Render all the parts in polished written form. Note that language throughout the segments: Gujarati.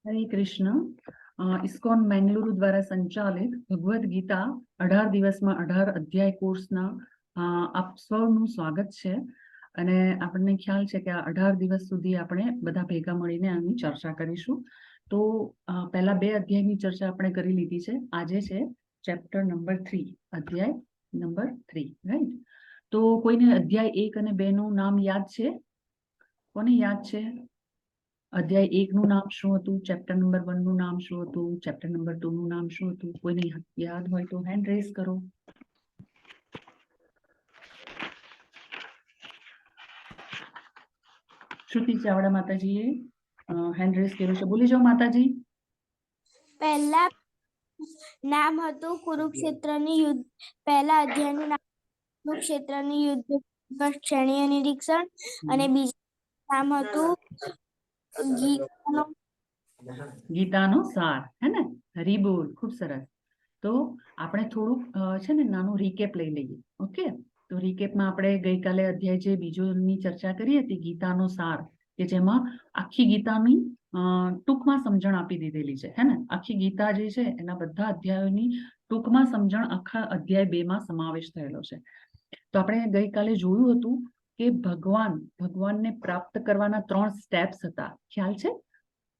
હરે કૃષ્ણ. ઇસ્કોન મેંગલુરુ દ્વારા સંચાલિત ભગવદ્ ગીતા 18 દિવસમાં 18 અધ્યાય કોર્સના આપ સૌનું સ્વાગત છે. અને આપણને ખ્યાલ છે કે આ 18 દિવસ સુધી આપણે બધા ભેગા મળીને આની ચર્ચા કરીશું. તો પહેલા 2 અધ્યાયની ચર્ચા આપણે કરી લીધી છે. આજે છે ચેપ્ટર નંબર 3, અધ્યાય નંબર 3, રાઈટ? તો કોઈને અધ્યાય 1 અને 2 નું નામ યાદ છે? કોને યાદ છે? અધ્યાય 1 નું નામ શું હતું? ચેપ્ટર નંબર 1 નું નામ શું હતું? ચેપ્ટર નંબર 2 નું નામ શું હતું? કોઈને યાદ હોય તો હેન્ડ રેઝ કરો. શ્રુતિ ચાવડા માતાજીએ હેન્ડ રેઝ કર્યો છે. બોલી જાઓ માતાજી. પહેલા નામ હતું કુરુક્ષેત્રની યુદ્ધ. પહેલા અધ્યાયનું નામ કુરુક્ષેત્રની યુદ્ધ ક્ષણીય નિરીક્ષણ અને બીજું નામ હતું ગીતાનો સાર, હે ને? હરી બોલ, ખૂબ સરસ. તો આપણે થોડુંક છે ને નાનું રીકેપ લઈ લઈએ. ઓકે, તો રીકેપમાં આપણે ગઈકાલે અધ્યાય જે બીજોની ચર્ચા કરી હતી, ગીતાનો સાર, કે જેમાં આખી ગીતાની ટૂંકમાં સમજણ આપી દીધેલી છે, હે ને? આખી ગીતા જે છે એના બધા અધ્યાયોની ટૂંકમાં સમજણ આખા અધ્યાય 2 માં સમાવેશ થયેલો છે. તો આપણે ગઈકાલે જોયું હતું કે ભગવાનને પ્રાપ્ત કરવાના 3 સ્ટેપ્સ હતા. ખ્યાલ છે?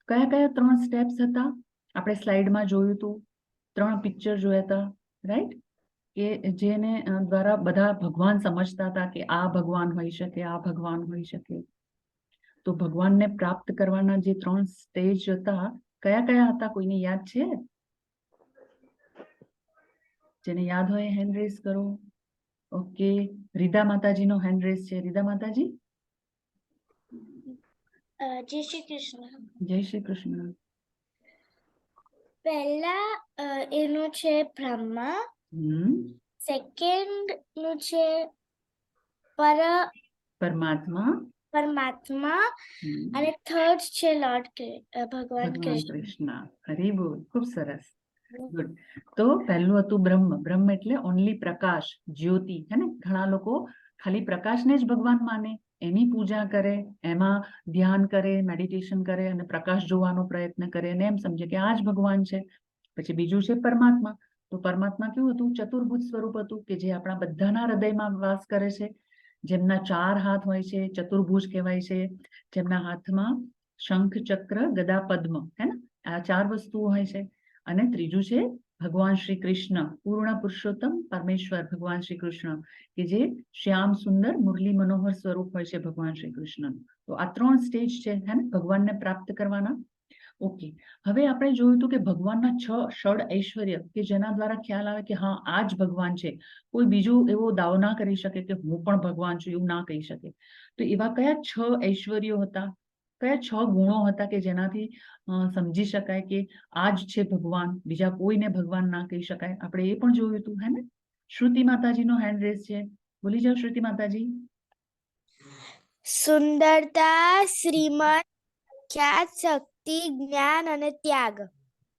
કયા કયા 3 સ્ટેપ્સ હતા? આપણે સ્લાઇડમાં જોયું હતું. 3 પિક્ચર જોયા હતા, રાઈટ? કે જેને દ્વારા બધા ભગવાન સમજતા હતા કે આ ભગવાન હોઈ શકે, આ ભગવાન હોઈ શકે. તો ભગવાનને પ્રાપ્ત કરવાના જે 3 સ્ટેજ હતા, કયા કયા હતા? કોઈને યાદ છે? જેને યાદ હોય હેન્ડ રેઝ કરો. ઓકે, રીધા માતાજીનો હેન્ડ રેઝ છે. રીધા માતાજી, જય શ્રી કૃષ્ણ. જય શ્રી કૃષ્ણ. પહેલા એનું છે બ્રહ્મા, સેકન્ડ નું છે પરમાત્મા, અને થર્ડ છે લોર્ડ ભગવાન કૃષ્ણ. હરી બોલ, ખૂબ સરસ. ગુડ. તો પહેલું હતું બ્રહ્મ. બ્રહ્મ એટલે ઓનલી પ્રકાશ, જ્યોતિ, હે ને? ઘણા લોકો ખાલી પ્રકાશને જ ભગવાન માને, એની પૂજા કરે, એમાં ધ્યાન કરે, મેડિટેશન કરે અને પ્રકાશ જોવાનો પ્રયત્ન કરે અને એમ સમજે કે આ જ ભગવાન છે. પછી બીજું છે પરમાત્મા. તો પરમાત્મા કેવું હતું? ચતુર્ભુજ સ્વરૂપ હતું કે જે આપણા બધાના હૃદયમાં વાસ કરે છે, જેમના 4 હાથ હોય છે, ચતુર્ભુજ કહેવાય છે, જેમના હાથમાં શંખ, ચક્ર, ગદા, પદ્મ, હે ને? આ 4 વસ્તુઓ હોય છે. અને ત્રીજું છે ભગવાન શ્રી કૃષ્ણ, પૂર્ણ પુરુષોત્તમ પરમેશ્વર ભગવાન શ્રી કૃષ્ણ, કે જે શ્યામ સુંદર મુરલી મનોહર સ્વરૂપ હોય છે ભગવાન શ્રી કૃષ્ણ. તો આ 3 સ્ટેજ છે, હે ને, ભગવાનને પ્રાપ્ત કરવાના. ઓકે, હવે આપણે જોયું હતું કે ભગવાનના 6 ષડ ઐશ્વર્ય, કે જેના દ્વારા ખ્યાલ આવે કે હા આ જ ભગવાન છે. કોઈ બીજું એવો દાવો ના કરી શકે કે હું પણ ભગવાન છું, એવું ના કહી શકે. તો એવા કયા 6 ઐશ્વર્યો હતા? કયા 6 ગુણો હતા કે જેનાથી સમજી શકાય કે આ જ છે ભગવાન, બીજા કોઈને ભગવાન ના કહી શકાય? આપણે એ પણ જોયું હતું, હે ને? શ્રુતિ માતાજીનો હેન્ડ રેઝ છે. બોલી જાઓ શ્રુતિ માતાજી. સુંદરતા, શ્રીમત, ખ્યાત, શક્તિ, જ્ઞાન અને ત્યાગ.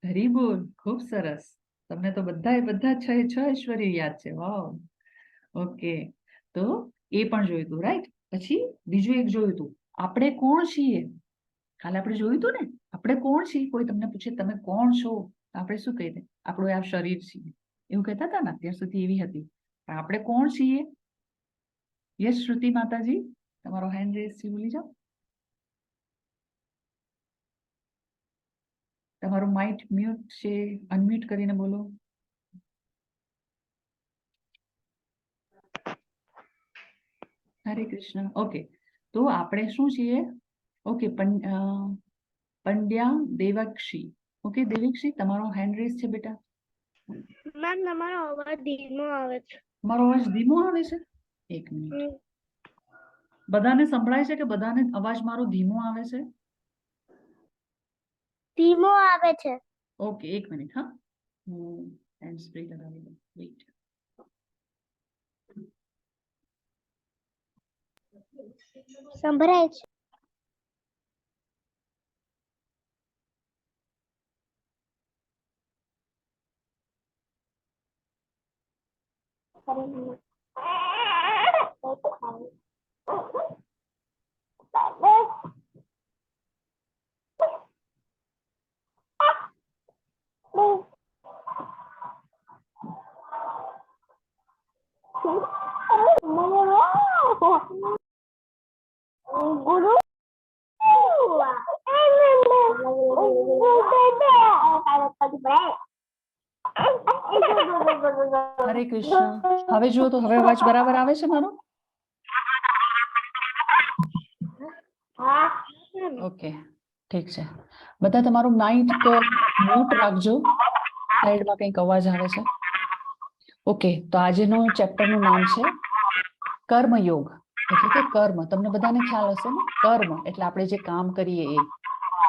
હરી બોલ, ખૂબ સરસ. તમને તો બધા 6 ઐશ્વર્ય યાદ છે. વાવ. ઓકે, તો એ પણ જોયું હતું, રાઈટ? પછી બીજું એક જોયું હતું, આપણે કોણ છીએ? કાલે આપણે જોયું હતું ને, આપણે કોણ છીએ? કોઈ તમને પૂછે તમે કોણ છો, આપણે શું કહી દે? આપણું આ શરીર છીએ, એવું કહેતા હતા ને? અત્યાર સુધી એવી હતી. પણ આપણે કોણ છીએ? યસ શ્રુતિ માતાજી, તમારો હેન્ડ રેઝ છે, બોલી જાઓ. તમારું માઇક મ્યુટ છે, અનમ્યુટ કરીને બોલો. હરે કૃષ્ણ. ઓકે, તો આપણે શું છીએ? ઓકે, પંડ્યા દેવક્ષી. ઓકે દેવક્ષી, તમારો હેન્ડ રેઝ છે બેટા. મેમ, તમારો અવાજ ધીમો આવે છે. મારો અવાજ ધીમો આવે છે? એક મિનિટ. બધાને સંભળાય છે કે બધાને અવાજ મારો ધીમો આવે છે? ધીમો આવે છે. ઓકે, એક મિનિટ. હા, હું હેન્ડ સ્પ્રે લગાવી દઉં. વેઇટ. સંભળાય છે. ગુરુ હરે કૃષ્ણ. હવે જુઓ તો હવે અવાજ બરાબર આવે છે મારો? ઓકે, ઠીક છે. બધા તમારું માઇક મ્યુટ રાખજો, સાઈડમાં કંઈક અવાજ આવે છે. ઓકે, તો આજનું ચેપ્ટરનું નામ છે કર્મયોગ, એટલે કે કર્મ. તમને બધાને ખ્યાલ હશે ને, કર્મ એટલે આપણે જે કામ કરીએ એ.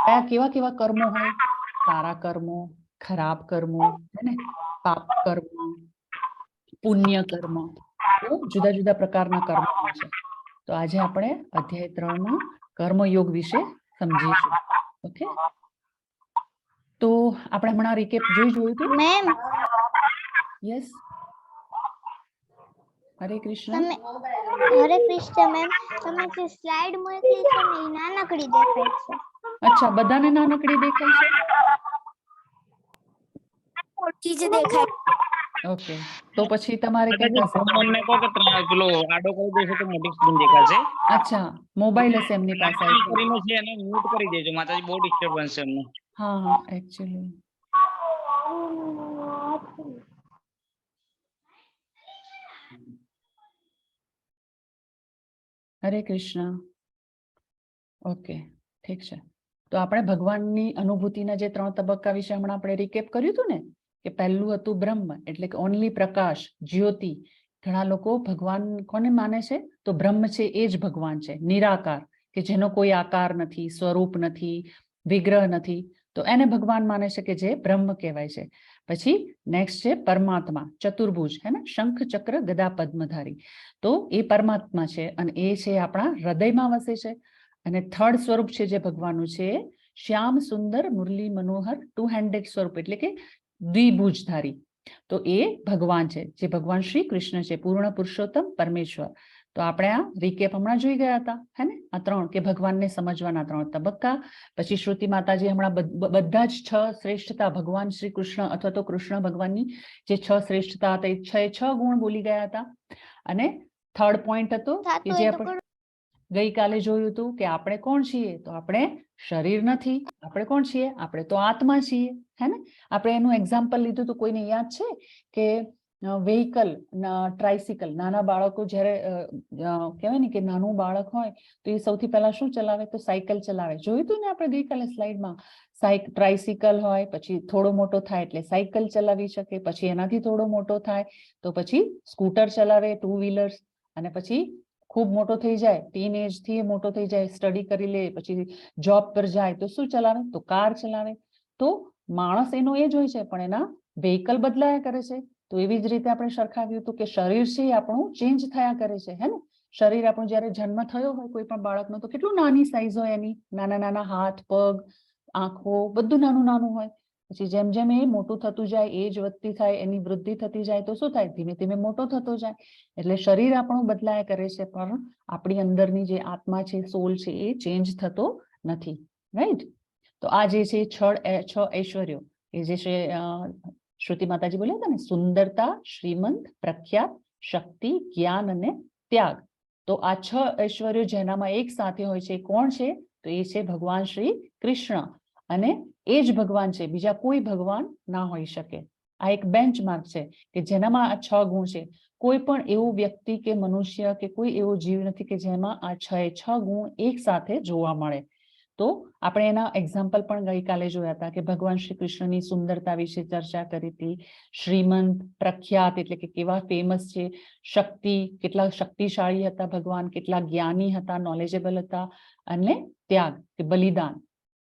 કયા કેવા કેવા કર્મો હોય? સારા કર્મો, ખરાબ કર્મો, હે ને, પાપ કર્મ, પુણ્ય કર્મ, તો જુદા જુદા પ્રકારના કર્મ હોય છે. તો આજે આપણે અધ્યાય 3 કર્મયોગ વિશે સમજીશું. ઓકે, તો આપણે હમણાં રિકેપ જોયું હતું. મેમ યસ, હરે કૃષ્ણ. હરે કૃષ્ણ મેમ, તમે જે સ્લાઇડ મોકલી છે ને એ નાનકડી દેખાય છે. અચ્છા, બધાને નાનકડી દેખાય છે? મોટી જ દેખાય. ઓકે, તો પછી તમારે કંઈક પેલો આડો કરી દેશો તો મોટી સ્ક્રીન દેખાશે. અચ્છા, મોબાઈલ હશે એમની પાસે. I think. કરીને છે એને મ્યુટ કરી દેજો માતાજી, બહુ ડિસ્ટર્બન્સ છે એમને. હા હા, એકચ્યુઅલી હરે કૃષ્ણ. ઓકે, ઠીક છે. તો આપણે ભગવાનની અનુભૂતિના જે 3 તબક્કા વિશે હમણાં આપણે રિકેપ કર્યું હતું ને, કે પહેલું હતું બ્રહ્મ, એટલે કે ઓનલી પ્રકાશ, જ્યોતિ. ઘણા લોકો ભગવાન કોને માને છે? તો બ્રહ્મ છે એ જ ભગવાન છે, નિરાકાર, કે જેનો કોઈ આકાર નથી, સ્વરૂપ નથી, વિગ્રહ નથી, તો એને ભગવાન માને છે, કે જે બ્રહ્મ કહેવાય છે. પછી નેક્સ્ટ છે પરમાત્મા, ચતુર્ભુજ, હે ને, શંખ ચક્ર ગદા પદ્મધારી. તો એ પરમાત્મા છે અને એ છે આપણા હૃદયમાં વસે છે. અને થર્ડ સ્વરૂપ છે જે ભગવાનનું છે, શ્યામ સુંદર મુરલી મનોહર 2 હેન્ડેડ સ્વરૂપ, એટલે કે દ્વિભુજધારી. તો એ ભગવાન છે, જે ભગવાન શ્રી કૃષ્ણ છે, પૂર્ણ પુરુષોત્તમ પરમેશ્વર. તો આપણે આ રિકેપ હમણાં જોઈ ગયા હતા, હે ને, આ 3 કે ભગવાનને સમજવાના 3 તબક્કા. પછી શ્રુતિ માતાજી હમણાં બધા જ 6 શ્રેષ્ઠતા ભગવાન શ્રી કૃષ્ણ અથવા તો કૃષ્ણ ભગવાનની જે 6 શ્રેષ્ઠતા હતા, એ 6 ગુણ બોલી ગયા હતા. અને થર્ડ પોઈન્ટ હતો કે જે આપણે ગઈકાલે જોયું હતું, કે આપણે કોણ છીએ? તો આપણે શરીર નથી. આપણે કોણ છીએ? આપણે તો આત્મા છીએ, હે ને. આપણે એનું એક્ઝામ્પલ લીધું તો કોઈને યાદ છે કે વેહિકલ, ટ્રાઇસિકલ, નાના બાળકો જ્યારે કહેવાય ને કે નાનું બાળક હોય તો એ સૌથી પહેલા શું ચલાવે? તો સાયકલ ચલાવે. જોયું હતું ને આપણે ગઈકાલે સ્લાઇડમાં. ટ્રાઇસિકલ હોય, પછી થોડો મોટો થાય એટલે સાયકલ ચલાવી શકે, પછી એનાથી થોડો મોટો થાય તો પછી સ્કૂટર ચલાવે, 2 વ્હીલર્સ. અને પછી ખૂબ મોટો થઈ જાય, ટીન એજ થી મોટો થઈ જાય, સ્ટડી કરી લે, પછી જોબ પર જાય તો શું ચલાવે? તો કાર ચલાવે. તો માણસ એનો એ જ હોય છે, પણ એના વેહિકલ બદલાયા કરે છે. તો એવી જ રીતે આપણે સરખાવ્યું હતું કે શરીર છે એ આપણું ચેન્જ થયા કરે છે, હે ને. શરીર આપણું જ્યારે જન્મ થયો હોય કોઈ પણ બાળકનો, તો કેટલું નાની સાઈઝ હોય એની, નાના નાના હાથ, પગ, આંખો, બધું નાનું નાનું હોય. પછી જેમ જેમ એ મોટું થતું જાય, એજ વધતી થાય, એની વૃદ્ધિ થતી જાય, તો શું થાય? ધીમે ધીમે મોટો થતો જાય. એટલે શરીર આપણું બદલાયા કરે છે, પણ આપણી અંદરની જે આત્મા છે, સોલ છે, એ ચેન્જ થતો નથી, રાઈટ. તો આ જે છે 6 ઐશ્વર્યો, એ જે છે શ્રુતિ માતાજી બોલ્યા હતા ને, સુંદરતા, શ્રીમંત, પ્રખ્યાત, શક્તિ, જ્ઞાન અને ત્યાગ. તો આ 6 ઐશ્વર્યો જેનામાં એક સાથે હોય છે, કોણ છે? તો એ છે ભગવાન શ્રી કૃષ્ણ. અને એ જ ભગવાન છે, બીજા કોઈ ભગવાન ના હોઈ શકે. આ એક બેન્ચમાર્ક છે કે જેનામાં આ 6 ગુણ છે. કોઈ પણ એવું વ્યક્તિ કે મનુષ્ય કે કોઈ એવો જીવ નથી કે જેમાં આ 6 ગુણ એક સાથે જોવા મળે. તો આપણે એના એક્ઝામ્પલ પણ ગઈકાલે જોયા હતા, કે ભગવાન શ્રી કૃષ્ણની સુંદરતા વિશે ચર્ચા કરી હતી. શ્રીમંત, પ્રખ્યાત, એટલે કે કેવા ફેમસ છે. શક્તિ, કેટલા શક્તિશાળી હતા ભગવાન, કેટલા જ્ઞાની હતા, નોલેજેબલ હતા. અને ત્યાગ, કે બલિદાન.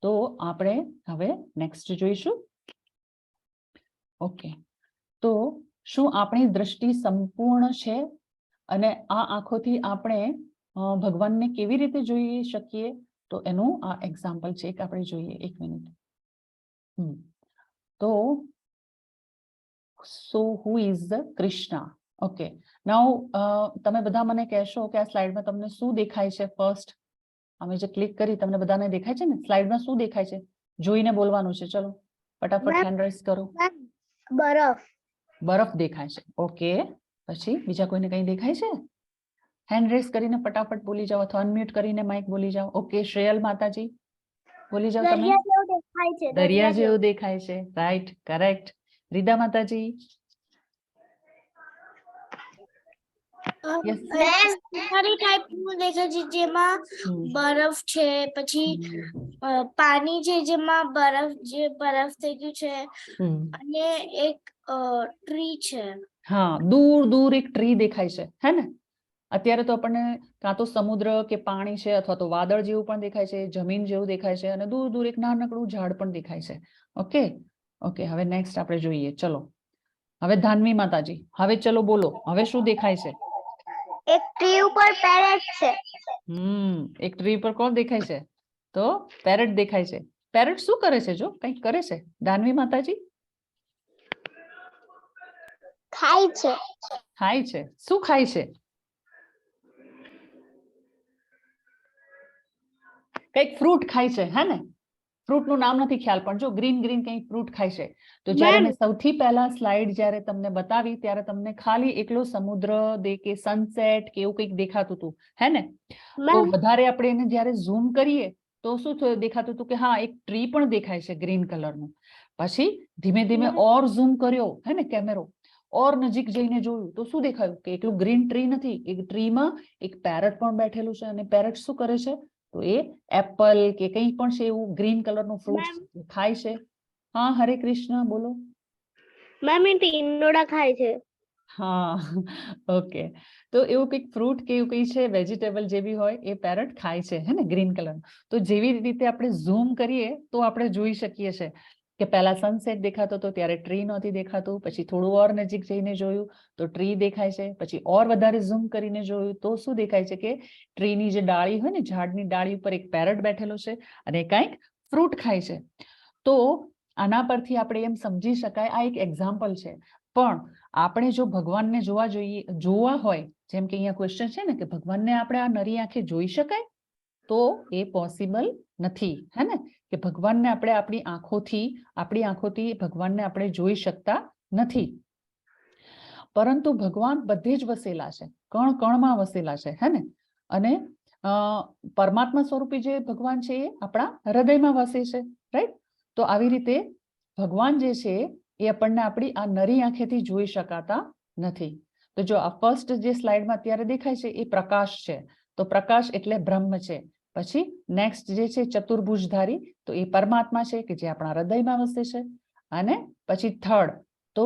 તો આપણે હવે નેક્સ્ટ જોઈશું. ઓકે, તો શું આપણી દ્રષ્ટિ સંપૂર્ણ છે? અને આ આંખોથી આપણે ભગવાનને કેવી રીતે જોઈ શકીએ? તો એનું આ એક્ઝામ્પલ છે, એક આપણે જોઈએ. 1 મિનિટ. તો so who is the Krishna? Okay, now તમે બધા મને કહેશો કે આ સ્લાઇડમાં તમને શું દેખાય છે? ફર્સ્ટ અમે જે ક્લિક કરી, તમને બધાને દેખાય છે ને સ્લાઇડમાં શું દેખાય છે? જોઈને બોલવાનું છે. ચલો ફટાફટ હેન્ડ રેઝ કરો. બરફ. બરફ દેખાય છે. ઓકે, પછી બીજા કોઈને કંઈ દેખાય છે? હેન્ડ રેસ કરીને ફટાફટ બોલી જાઓ અથવા અનમ્યુટ કરીને માઇક બોલી જાઓ. ઓકે, શ્રેયલ માતાજી બોલી જાઓ તમે. દરિયા જેવું દેખાય છે. દરિયા જેવું દેખાય છે. Right, correct. રીદા માતાજી. Yes. સિનરી ટાઈપ નું દેખાય છે જેમાં બરફ છે, પછી પાણી છે જેમાં બરફ થઈ ગયું છે, અને એક ટ્રી છે. હા, દૂર દૂર એક ટ્રી દેખાય છે, હે ને? અત્યારે તો આપણને કાં તો સમુદ્ર કે પાણી છે અથવા તો વાદળ જેવું પણ દેખાય છે, જમીન જેવું દેખાય છે, અને દૂર દૂર એક નાનકડું ઝાડ પણ દેખાય છે. ઓકે ઓકે, હવે નેક્સ્ટ આપણે જોઈએ. ચલો હવે ધાન્વી માતાજી, હવે ચલો બોલો, હવે શું દેખાય છે? એક ટ્રી ઉપર પેરેટ છે. એક ટ્રી પર કોણ દેખાય છે? તો પેરેટ દેખાય છે. પેરેટ શું કરે છે? જો કંઈક કરે છે. ધાન્વી માતાજી ખાય છે. ખાય છે. શું ખાય છે? કંઈક ફ્રૂટ ખાય છે, હે ને? ફ્રૂટ નું નામ નથી ખ્યાલ, પણ જો ગ્રીન ગ્રીન કંઈક ફ્રૂટ ખાય છે. તો જ્યારે મેં સૌથી પહેલા સ્લાઇડ જ્યારે તમને બતાવી ત્યારે તમને ખાલી એકલો સમુદ્ર કે સનસેટ કે એવું કંઈક દેખાતું હતું, હે ને? તો વધારે આપણે એને જ્યારે ઝૂમ કરીએ તો શું દેખાતું હતું કે હા, એક ટ્રી પણ દેખાય છે ગ્રીન કલરનું. પછી ધીમે ધીમે ઓર ઝૂમ કર્યો, હે ને, કેમેરો ઓર નજીક જઈને જોયું તો શું દેખાયું કે એકલું ગ્રીન ટ્રી નથી, એક ટ્રીમાં એક પેરેટ પણ બેઠેલું છે. અને પેરેટ શું કરે છે? તો એ એપલ કે કંઈ પણ છે એવું ગ્રીન કલરનું ફ્રૂટ ખાય છે. હા, હરે કૃષ્ણ, બોલો. મેમ એ ટીંડોળા ખાય છે. હા, ઓકે. તો એવું કંઈક ફ્રૂટ કે એવું કંઈ છે, વેજીટેબલ જે બી હોય એ પેરેટ ખાય છે, હે ને, ગ્રીન કલર. તો જેવી રીતે આપણે ઝૂમ કરીએ તો આપણે જોઈ શકીએ છીએ કે પહેલા સનસેટ દેખાતો હતો ત્યારે ટ્રી નહોતી દેખાતું, પછી થોડું ઓર નજીક જઈને જોયું તો ટ્રી દેખાય છે, પછી ઓર વધારે ઝૂમ કરીને જોયું તો શું દેખાય છે કે ટ્રીની જે ડાળી હોય ને, ઝાડની ડાળી ઉપર એક પેરેટ બેઠેલો છે અને કંઈક ફ્રૂટ ખાય છે. તો આના પરથી આપણે એમ સમજી શકાય, આ એક એક્ઝામ્પલ છે. પણ આપણે જો ભગવાનને જોવા હોય, જેમ કે અહીંયા ક્વેશ્ચન છે ને કે ભગવાનને આપણે આ નરી આંખે જોઈ શકાય, તો એ પોસિબલ નથી, હે ને? કે ભગવાનને આપણે આપણી આંખોથી ભગવાનને આપણે જોઈ શકતા નથી. પરંતુ ભગવાન બધે જ વસેલા છે, કણ કણમાં વસેલા છે, હે ને? અને પરમાત્મા સ્વરૂપી જે ભગવાન છે એ આપણા હૃદયમાં વસે છે, રાઈટ? તો આવી રીતે ભગવાન જે છે એ આપણને આપણી આ નરી આંખેથી જોઈ શકાતા નથી. તો જો આ ફર્સ્ટ જે સ્લાઇડમાં અત્યારે દેખાય છે એ પ્રકાશ છે. તો પ્રકાશ એટલે બ્રહ્મ છે. પછી નેક્સ્ટ જે છે ચતુર્ભુજધારી, તો એ પરમાત્મા છે કે જે આપણા હૃદયમાં વસે છે. અને પછી થર્ડ, તો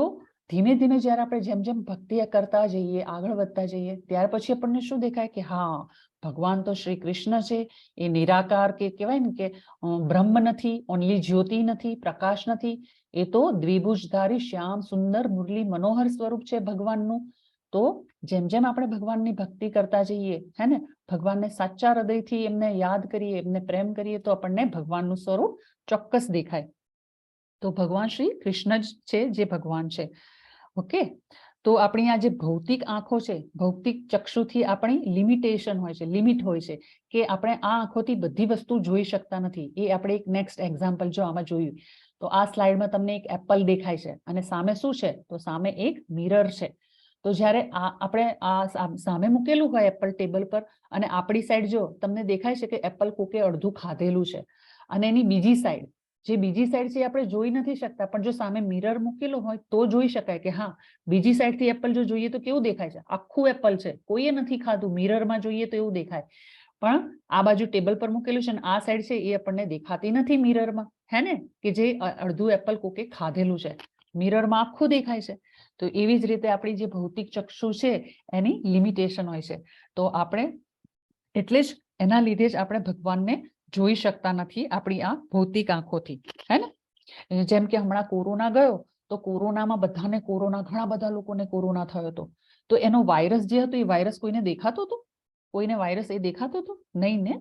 ધીમે ધીમે જ્યારે આપણે જેમ જેમ ભક્તિ કરતા જઈએ, આગળ વધતા જઈએ, ત્યાર પછી આપણને શું દેખાય કે હા, ભગવાન તો શ્રી કૃષ્ણ છે, એ નિરાકાર કે કહેવાય ને કે બ્રહ્મ નથી, ઓનલી જ્યોતિ નથી, પ્રકાશ નથી, એ તો દ્વિભુજધારી શ્યામ સુંદર મુરલી મનોહર સ્વરૂપ છે ભગવાનનું. તો જેમ જેમ આપણે ભગવાનની ભક્તિ કરતા જઈએ, હે ને, ભગવાનને સાચા હૃદયથી એમને યાદ કરીએ, એમને પ્રેમ કરીએ, તો આપણને ભગવાનનું સ્વરૂપ ચોક્કસ દેખાય. તો ભગવાન શ્રી કૃષ્ણ જ છે જે ભગવાન છે. ઓકે, તો આપણી આ જે ભૌતિક આંખો છે, ભૌતિક ચક્ષુથી આપણી લિમિટેશન હોય છે, લિમિટ હોય છે કે આપણે આ આંખોથી બધી વસ્તુ જોઈ શકતા નથી. એ આપણે એક નેક્સ્ટ એક્ઝામ્પલ જો આમાં જોયું તો આ સ્લાઇડમાં તમને એક એપલ દેખાય છે અને સામે શું છે? તો સામે એક મિરર છે. તો જ્યારે આપણે સામે મૂકેલું હોય એપલ ટેબલ પર અને આપણી સાઈડ જો તમને દેખાય છે કે એપલ કોકે અડધું ખાધેલું છે, અને એની બીજી સાઈડ છે એ આપણે જોઈ નથી શકતા, પણ જો સામે મિરર મૂકેલો હોય તો જોઈ શકાય કે હા, બીજી સાઈડથી એપલ જો જોઈએ તો કેવું દેખાય છે? આખું એપલ છે, કોઈએ નથી ખાધું. મિરરમાં જોઈએ તો એવું દેખાય, પણ આ બાજુ ટેબલ પર મૂકેલું છે અને આ સાઈડ છે એ આપણને દેખાતી નથી મિરરમાં, હે ને, કે જે અડધું એપલ કોકે ખાધેલું છે. મિરરમાં આખું દેખાય છે. તો એવી જ રીતે આપણી જે ભૌતિક ચક્ષુ છે એની લિમિટેશન હોય છે. તો આપણે એટલે જ એના લીધે જ આપણે ભગવાનને જોઈ શકતા નથી આપણી આ ભૌતિક આંખોથી, હે ને? જેમ કે હમણાં કોરોના ગયો તો કોરોનામાં બધાને ઘણા બધા લોકોને કોરોના થયો હતો. તો એનો વાયરસ જે હતો એ વાયરસ કોઈને દેખાતો હતો? કોઈને વાયરસ એ દેખાતો હતો? નહીં ને,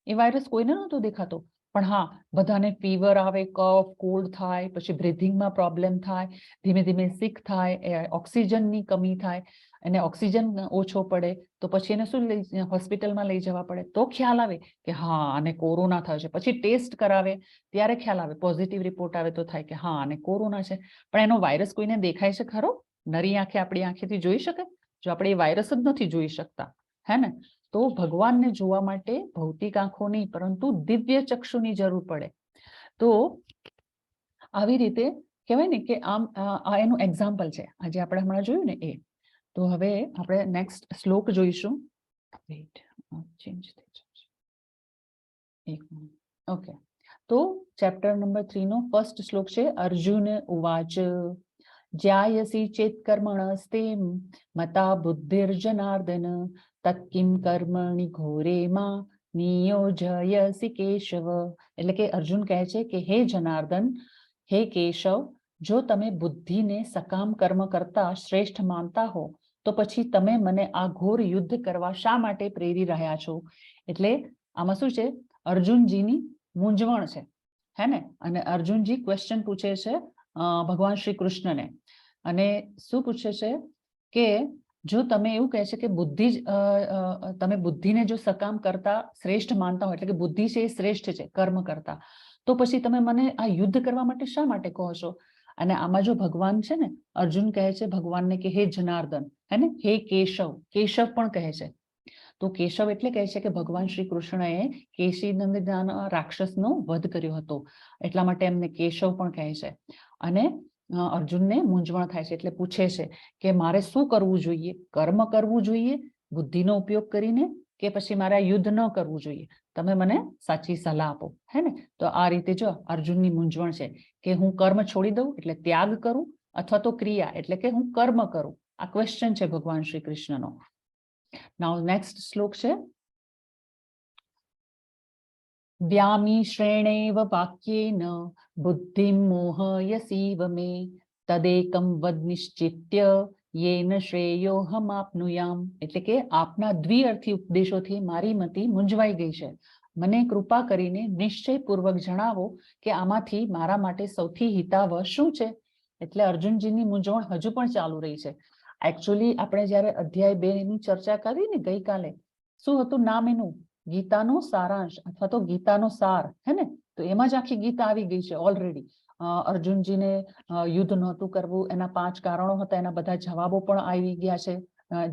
એ વાયરસ કોઈને નહોતો દેખાતો. પણ હા, બધાને ફીવર આવે, કફ, કોલ્ડ થાય, પછી બ્રીથિંગમાં પ્રોબ્લેમ થાય, ધીમે ધીમે સિક થાય, ઓક્સિજનની કમી થાય, અને ઓક્સિજન ઓછો પડે તો પછી એને શું હોસ્પિટલમાં લઈ જવા પડે. તો ખ્યાલ આવે કે હા, આને કોરોના થયો છે. પછી ટેસ્ટ કરાવે ત્યારે ખ્યાલ આવે, પોઝિટિવ રિપોર્ટ આવે તો થાય કે હા, આને કોરોના છે. પણ એનો વાયરસ કોઈને દેખાય છે ખરો? નરી આંખે આપણી આંખેથી જોઈ શકે? જો આપણે એ વાયરસ જ નથી જોઈ શકતા, હે ને? તો ભગવાનને જોવા માટે ભૌતિક આંખો નહીં પરંતુ દિવ્ય ચક્ષુની જરૂર પડે. તો આવી રીતે કહેવાય ને કે આમ આ એનું એક્ઝામ્પલ છે આજે આપણે હમણાં જોયું ને એ. તો હવે આપણે નેક્સ્ટ શ્લોક જોઈશું. વેઇટ, ચેન્જ થઈ જશે. એક મિનિટ. ઓકે, તો ચેપ્ટર નંબર 3 નો ફર્સ્ટ શ્લોક છે. અર્જુન ઉવાચ જ્યાયસી ચેત કર્મણસ્તે મતા બુદ્ધિર્જનાર્દન તત્કિમ કર્મણિ ઘોરે માં નિયોજયસી કેશવ. એટલે કે અર્જુન કહે છે કે હે જનાર્દન, હે કેશવ, જો તમે બુદ્ધિને સકામ કર્મ કરતા શ્રેષ્ઠ માનતા હો તો પછી તમે મને આ ઘોર યુદ્ધ કરવા શા માટે પ્રેરી રહ્યા છો? એટલે આમાં શું છે? અર્જુનજીની મૂંઝવણ છે, હે ને? અને અર્જુનજી ક્વેશ્ચન પૂછે છે ભગવાન શ્રી કૃષ્ણને. અને શું પૂછે છે કે જો તમે એવું કહે છે કે બુદ્ધિ તમે બુદ્ધિને જો સકામ કરતા શ્રેષ્ઠ માનતા હોય, એટલે કે બુદ્ધિ છે એ શ્રેષ્ઠ છે કર્મ કરતા, તો પછી તમે મને આ યુદ્ધ કરવા માટે શા માટે કહો છો? અને આમાં જો ભગવાન છે ને, અર્જુન કહે છે ભગવાનને કે હે જનાર્દન, હે ને? હે કેશવ, કેશવ પણ કહે છે. તો કેશવ એટલે કહે છે કે ભગવાન શ્રી કૃષ્ણએ કેશી નંદન રાક્ષસનો વધ કર્યો હતો, એટલા માટે એમને કેશવ પણ કહે છે. અને અર્જુનને મૂંઝવણ થાય છે એટલે પૂછે છે કે મારે શું કરવું જોઈએ? કર્મ કરવું જોઈએ બુદ્ધિનો ઉપયોગ કરીને કે પછી મારે આ યુદ્ધ ન કરવું જોઈએ? તમે મને સાચી સલાહ આપો, હે ને? તો આ રીતે જો અર્જુનની મૂંઝવણ છે કે હું કર્મ છોડી દઉં એટલે ત્યાગ કરું, અથવા તો ક્રિયા એટલે કે હું કર્મ કરું. આ ક્વેશ્ચન છે ભગવાન શ્રી કૃષ્ણનો. નાઉ નેક્સ્ટ શ્લોક છે. વ્યામી શ્રેણેવ વાક્યેન બુદ્ધિમ મોહયસીવ મે તદેકમ વદ નિશ્ચિત્ય યેન શ્રેયોહમાપ્નુયામ. એટલે કે આપના દ્વિઅર્થી ઉપદેશોથી મારી મતિ મૂંઝવાઈ ગઈ છે. મને કૃપા કરીને નિશ્ચયપૂર્વક જણાવો કે આમાંથી મારા માટે સૌથી હિતાવહ શું છે? એટલે અર્જુનજીની મૂંઝવણ હજુ પણ ચાલુ રહી છે. એકચ્યુઅલી આપણે જ્યારે અધ્યાય 2 ની ચર્ચા કરી ને ગઈકાલે, શું હતું નામ એનું? ગીતાનો સારાંશ અથવા તો ગીતાનો સાર, હે ને? તો એમાં જ આખી ગીતા આવી ગઈ છે ઓલરેડી. અર્જુનજીને યુદ્ધ નહોતું કરવું એના 5 કારણો હતા, એના બધા જવાબો પણ આવી ગયા છે,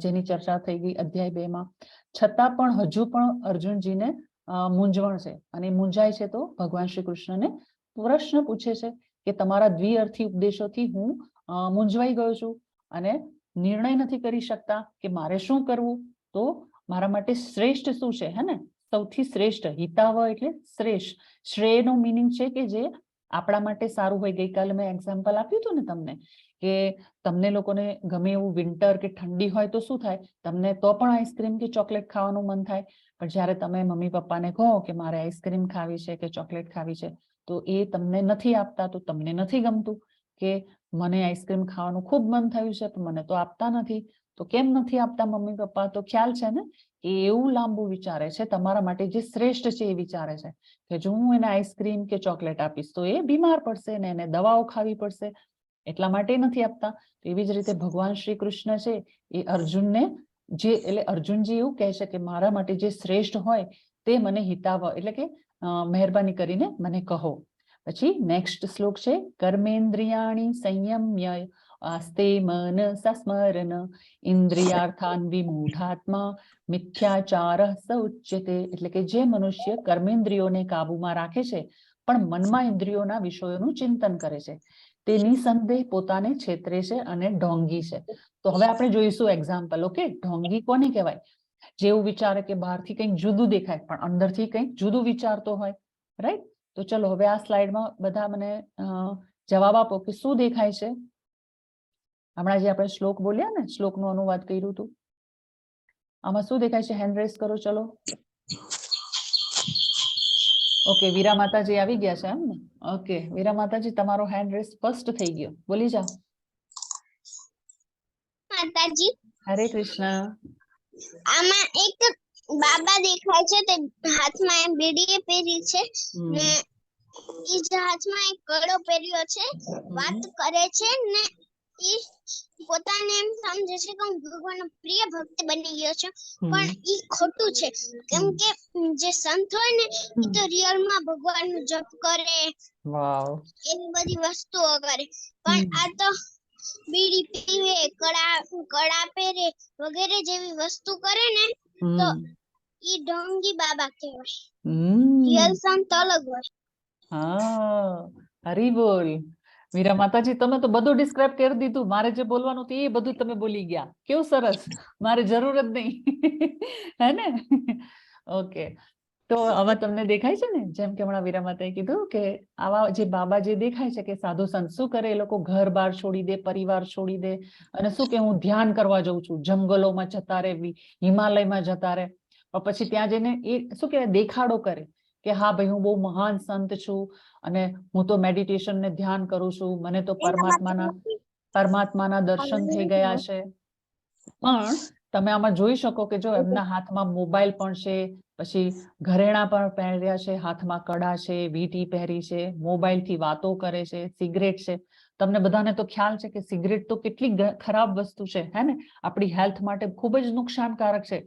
જેની ચર્ચા થઈ ગઈ અધ્યાય 2 માં. છતાં પણ હજુ પણ અર્જુનજીને મૂંઝવણ છે, અને મૂંઝાય છે તો ભગવાન શ્રી કૃષ્ણને પ્રશ્ન પૂછે છે કે તમારા દ્વિઅર્થી ઉપદેશોથી હું મૂંઝવાઈ ગયો છું અને નિર્ણય નથી કરી શકતા કે મારે શું કરવું. તો મારા માટે શ્રેષ્ઠ શું છે, હે ને? સૌથી શ્રેષ્ઠ, હિતાવહ એટલે શ્રેષ્ઠ. શ્રેયનો મીનિંગ છે કે જે આપણા માટે સારું હોય. ગઈકાલે મેં એક્ઝામ્પલ આપ્યું હતું ને તમને કે તમને લોકોને ગમે એવું વિન્ટર કે ઠંડી હોય તો શું થાય? તમને તો પણ આઈસ્ક્રીમ કે ચોકલેટ ખાવાનું મન થાય, પણ જ્યારે તમે મમ્મી પપ્પાને કહો કે મારે આઈસ્ક્રીમ ખાવી છે કે ચોકલેટ ખાવી છે તો એ તમને નથી આપતા, તો તમને નથી ગમતું કે મને આઈસ્ક્રીમ ખાવાનું ખૂબ મન થયું છે પણ મને તો આપતા નથી. તો કેમ નથી આપતા મમ્મી પપ્પા? તો ખ્યાલ છે ને કે એવું લાંબુ વિચારે છે, તમારા માટે જે શ્રેષ્ઠ છે એ વિચારે છે કે જો હું એને આઈસ્ક્રીમ કે ચોકલેટ આપીશ તો એ બીમાર પડશે ને એને દવાઓ ખાવી પડશે, એટલા માટે નથી આપતા. એવી જ રીતે ભગવાન શ્રી કૃષ્ણ છે એ અર્જુનને એટલે અર્જુનજી એવું કહે છે કે મારા માટે જે શ્રેષ્ઠ હોય તે મને હિતાવહ એટલે કે મહેરબાની કરીને મને કહો. પછી નેક્સ્ટ શ્લોક છે. કર્મેન્દ્રિયાણી સંયમ્ય આસ્તે મનસ સ્મરન ઇન્દ્રિયાર્થાન વિમૂઢાત્મા મિથ્યાચાર ઉચ્યતે. એટલે કે જે મનુષ્ય કર્મેન્દ્રિયોને કાબુમાં રાખે છે પણ મનમાં ઇન્દ્રિયોના વિષયોનું ચિંતન કરે છે તે નિસંદેહ પોતાને છેતરે છે અને ઢોંગી છે. તો હવે આપણે જોઈશું એક્ઝામ્પલ. ઓકે, ઢોંગી કોને કહેવાય? જેવું વિચારે કે બહારથી કંઈક જુદું દેખાય પણ અંદરથી કંઈક જુદું વિચારતો હોય, રાઈટ? તો ચલો હવે આ સ્લાઇડમાં બધા મને જવાબ આપો કે શું દેખાય છે? હમણાં જે આપણે શ્લોક બોલ્યા ને, શ્લોકનો અનુવાદ કર્યું હતું, આમાં શું દેખાય છે? હેન્ડ રેઝ કરો. ચલો. ઓકે, વીરા માતાજી આવી ગયા છે એમ ને? ઓકે, વીરા માતાજી તમારો હેન્ડ રેઝ ફર્સ્ટ થઈ ગયો, બોલી જાઓ. માતાજી, હરે કૃષ્ણ. આમાં એક બાબા દેખાય છે, તે હાથમાં બીડી પહેરી છે ને ઈ જ હાથમાં એક કડો પહેર્યો છે, વાત કરે છે ને ઈ પોતાને એમ સમજે છે કે હું ભગવાનનો પ્રિય ભક્ત બની ગયો છું, પણ ઈ ખોટું છે. કેમ કે જે સંત હોય ને ઈ તો રિયલમાં ભગવાનનું જપ કરે, વાવ, એવી બધી વસ્તુઓ કરે, પણ આ તો બીડી પીવે, કડા પહેરે વગેરે જેવી વસ્તુ કરે ને તો ઈ ઢોંગી બાબા કહેવાય. રિયલ સંત અલગ હોય. હા, હરી બોલ. મીરા માતાજી, તમે તો બધું ડિસ્ક્રાઇબ કરી દીધું. મારે જે બોલવાનું હતું એ બધું તમે બોલી ગયા. કેવું સરસ. મારે જરૂર જ નહીં. હે ને? ઓકે. તો આવા તમને દેખાય છે ને, જેમ કે હમણાં વીરા માતાએ કીધું કે આવા જે બાબા જે દેખાય છે કે સાધુ સંત શું કરે, એ લોકો ઘર બાર છોડી દે, પરિવાર છોડી દે અને શું કે હું ધ્યાન કરવા જઉં છું, જંગલોમાં જતા રહે, હિમાલયમાં જતા રહે, પછી ત્યાં જઈને એ શું કહેવાય દેખાડો કરે કે હા ભાઈ હું બહુ મહાન સંત છું અને હું તો મેડિટેશન ને ધ્યાન કરું છું, મને તો પરમાત્માના દર્શન થઈ ગયા છે. પણ તમે આમાં જોઈ શકો કે જો એમના હાથમાં મોબાઈલ પણ છે, પછી ઘરેણા પણ પહેર્યા છે, હાથમાં કડા છે, વીંટી પહેરી છે, મોબાઈલ થી વાતો કરે છે, સિગરેટ છે. તમને બધાને તો ખ્યાલ છે કે સિગરેટ તો કેટલી ખરાબ વસ્તુ છે, હે ને? આપણી હેલ્થ માટે ખૂબ જ નુકસાનકારક છે.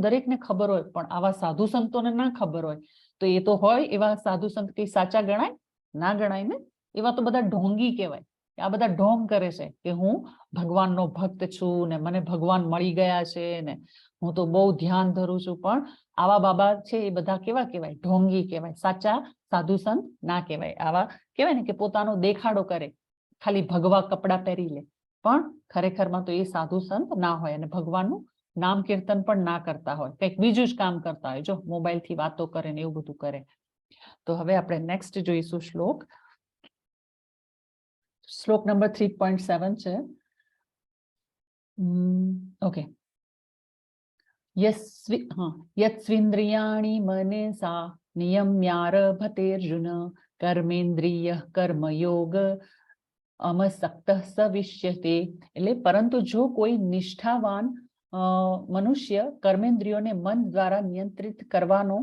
દરેકને ખબર હોય, પણ આવા સાધુ સંતોને ના ખબર હોય. તો એ તો હોય એવા સાધુ સંત કઈ સાચા ગણાય? ના ગણાય ને. એવા તો બધા ઢોંગી કહેવાય. આ બધા ઢોંગ કરે છે કે હું ભગવાનનો ભક્ત છું ને મને ભગવાન મળી ગયા છે ને હું તો બહુ ધ્યાન ધરું છું. પણ આવા બાબા છે એ બધા કેવા કહેવાય? ઢોંગી કહેવાય. સાચા સાધુ સંત ના કહેવાય. આવા કહેવાય ને કે પોતાનો દેખાડો કરે, ખાલી ભગવા કપડા પહેરી લે, પણ ખરેખરમાં તો એ સાધુ સંત ના હોય અને ભગવાનનું નામ કીર્તન પણ ના કરતા હોય, કંઈક બીજું જ કામ કરતા હોય. જો મોબાઈલ થી વાતો કરે ને એવું બધું કરે. તો હવે આપણે નેક્સ્ટ જોઈશું શ્લોક. શ્લોક નંબર 3.7 છે. ઓકે. યત્સ્વિન્દ્રિયાણિ મનસા નિયમ્યારભતેર્જુન કર્મેન્દ્રિય કર્મયોગ અમસક્ત સવિષ્યતે. એટલે પરંતુ જો કોઈ નિષ્ઠાવાન મનુષ્ય કર્મેન્દ્રિયોને મન દ્વારા નિયંત્રિત કરવાનો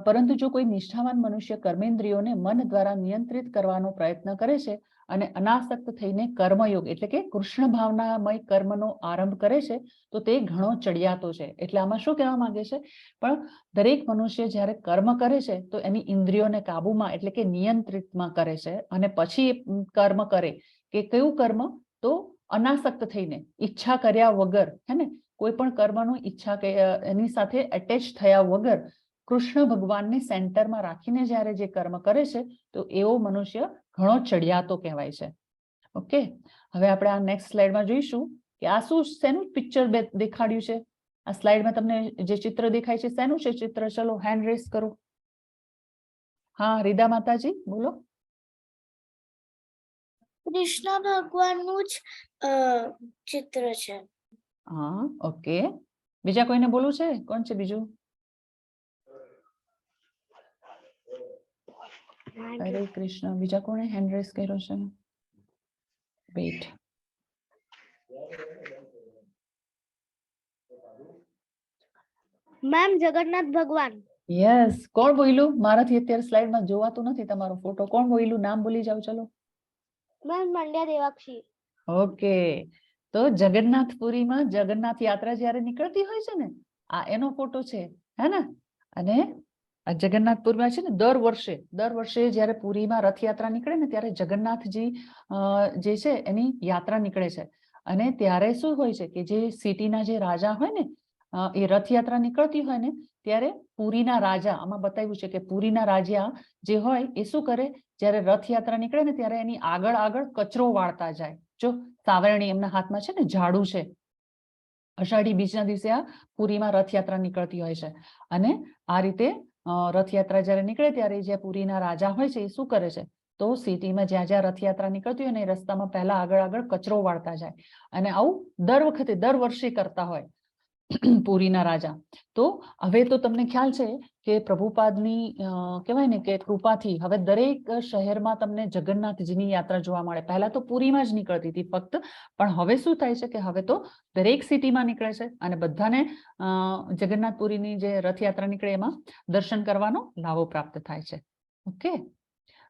પરંતુ જો કોઈ નિષ્ઠાવાન મનુષ્ય કર્મેન્દ્રિયોને મન દ્વારા નિયંત્રિત કરવાનો પ્રયત્ન કરે છે અને અનાસક્ત થઈને કર્મયોગ એટલે કે કૃષ્ણ ભાવનામય કર્મનો આરંભ કરે છે તો તે ઘણો ચડિયાતો છે. એટલે આમાં શું કહેવા માંગે છે? પણ દરેક મનુષ્ય જ્યારે કર્મ કરે છે તો એની ઇન્દ્રિયોને કાબુમાં એટલે કે નિયંત્રિતમાં કરે છે અને પછી કર્મ કરે કે કયું કર્મ? તો અનાસક્ત થઈને, ઈચ્છા કર્યા વગર, હે ને? કોઈ પણ કર્મનો ઈચ્છા એની સાથે એટેચ થયા વગર કૃષ્ણ ભગવાનને સેન્ટરમાં રાખીને જ્યારે જે કર્મ કરે છે તો એવો મનુષ્ય ઘણો ચડિયાતો કહેવાય છે. ઓકે. હવે આપણે આ નેક્સ્ટ સ્લાઇડમાં જોઈશું કે આ શું શેનું પિક્ચર દેખાડ્યું છે. આ સ્લાઇડમાં તમને જે ચિત્ર દેખાય છે શેનું છે ચિત્ર? ચલો હેન્ડ રેઝ કરો. હા, રીદા માતાજી બોલો. કૃષ્ણ ભગવાનનું જ ચિત્ર છે. હા, ઓકે. બીજા કોઈને બોલવું છે? કોણ છે બીજું? હરે કૃષ્ણ. બીજા કોણે હેન્ડ રેઝ કર્યો છે? વેઇટ. મેમ, જગન્નાથ ભગવાન. યસ. કોણ બોલ્યું? મારાથી અત્યારે સ્લાઇડમાં જોવાતું નથી તમારો ફોટો. કોણ બોલ્યું? નામ બોલી જાવ. ચલો. મેમ, મંડ્યા દેવાક્ષી. ઓકે. તો જગન્નાથપુરીમાં જગન્નાથ યાત્રા જ્યારે નીકળતી હોય છે ને, આ એનો ફોટો છે, હે ને? અને આ જગન્નાથપુરમાં છે ને દર વર્ષે જ્યારે પુરીમાં રથયાત્રા નીકળે ને ત્યારે જગન્નાથજી જે છે એની યાત્રા નીકળે છે. અને ત્યારે શું હોય છે કે જે સિટીના જે રાજા હોય ને એ રથયાત્રા નીકળતી હોય ને ત્યારે પુરીના રાજા, આમાં બતાવ્યું છે કે પુરીના રાજા જે હોય એ શું કરે? જ્યારે રથયાત્રા નીકળે ને ત્યારે એની આગળ કચરો વાળતા જાય. જો સાવરણી એમના હાથમાં છે ને ઝાડુ છે. અષાઢી બીજના દિવસે આ પુરીમાં રથયાત્રા નીકળતી હોય છે અને આ રીતે રથયાત્રા જ્યારે નીકળે ત્યારે જે પુરીના રાજા હોય છે એ શું કરે છે? તો સિટીમાં જ્યાં જ્યાં રથયાત્રા નીકળતી હોય ને એ રસ્તામાં પહેલા આગળ કચરો વાળતા જાય અને આવું દર વર્ષે કરતા હોય પુરીના રાજા. તો હવે તો તમને ખ્યાલ છે કે પ્રભુપાદની કહેવાય ને કે કૃપાથી હવે દરેક શહેરમાં તમને જગન્નાથજીની યાત્રા જોવા મળે. પહેલા તો પુરીમાં જ નીકળતી હતી ફક્ત, પણ હવે શું થાય છે કે હવે તો દરેક સિટીમાં નીકળે છે અને બધાને જગન્નાથપુરીની જે રથયાત્રા નીકળે એમાં દર્શન કરવાનો લાવો પ્રાપ્ત થાય છે. ઓકે.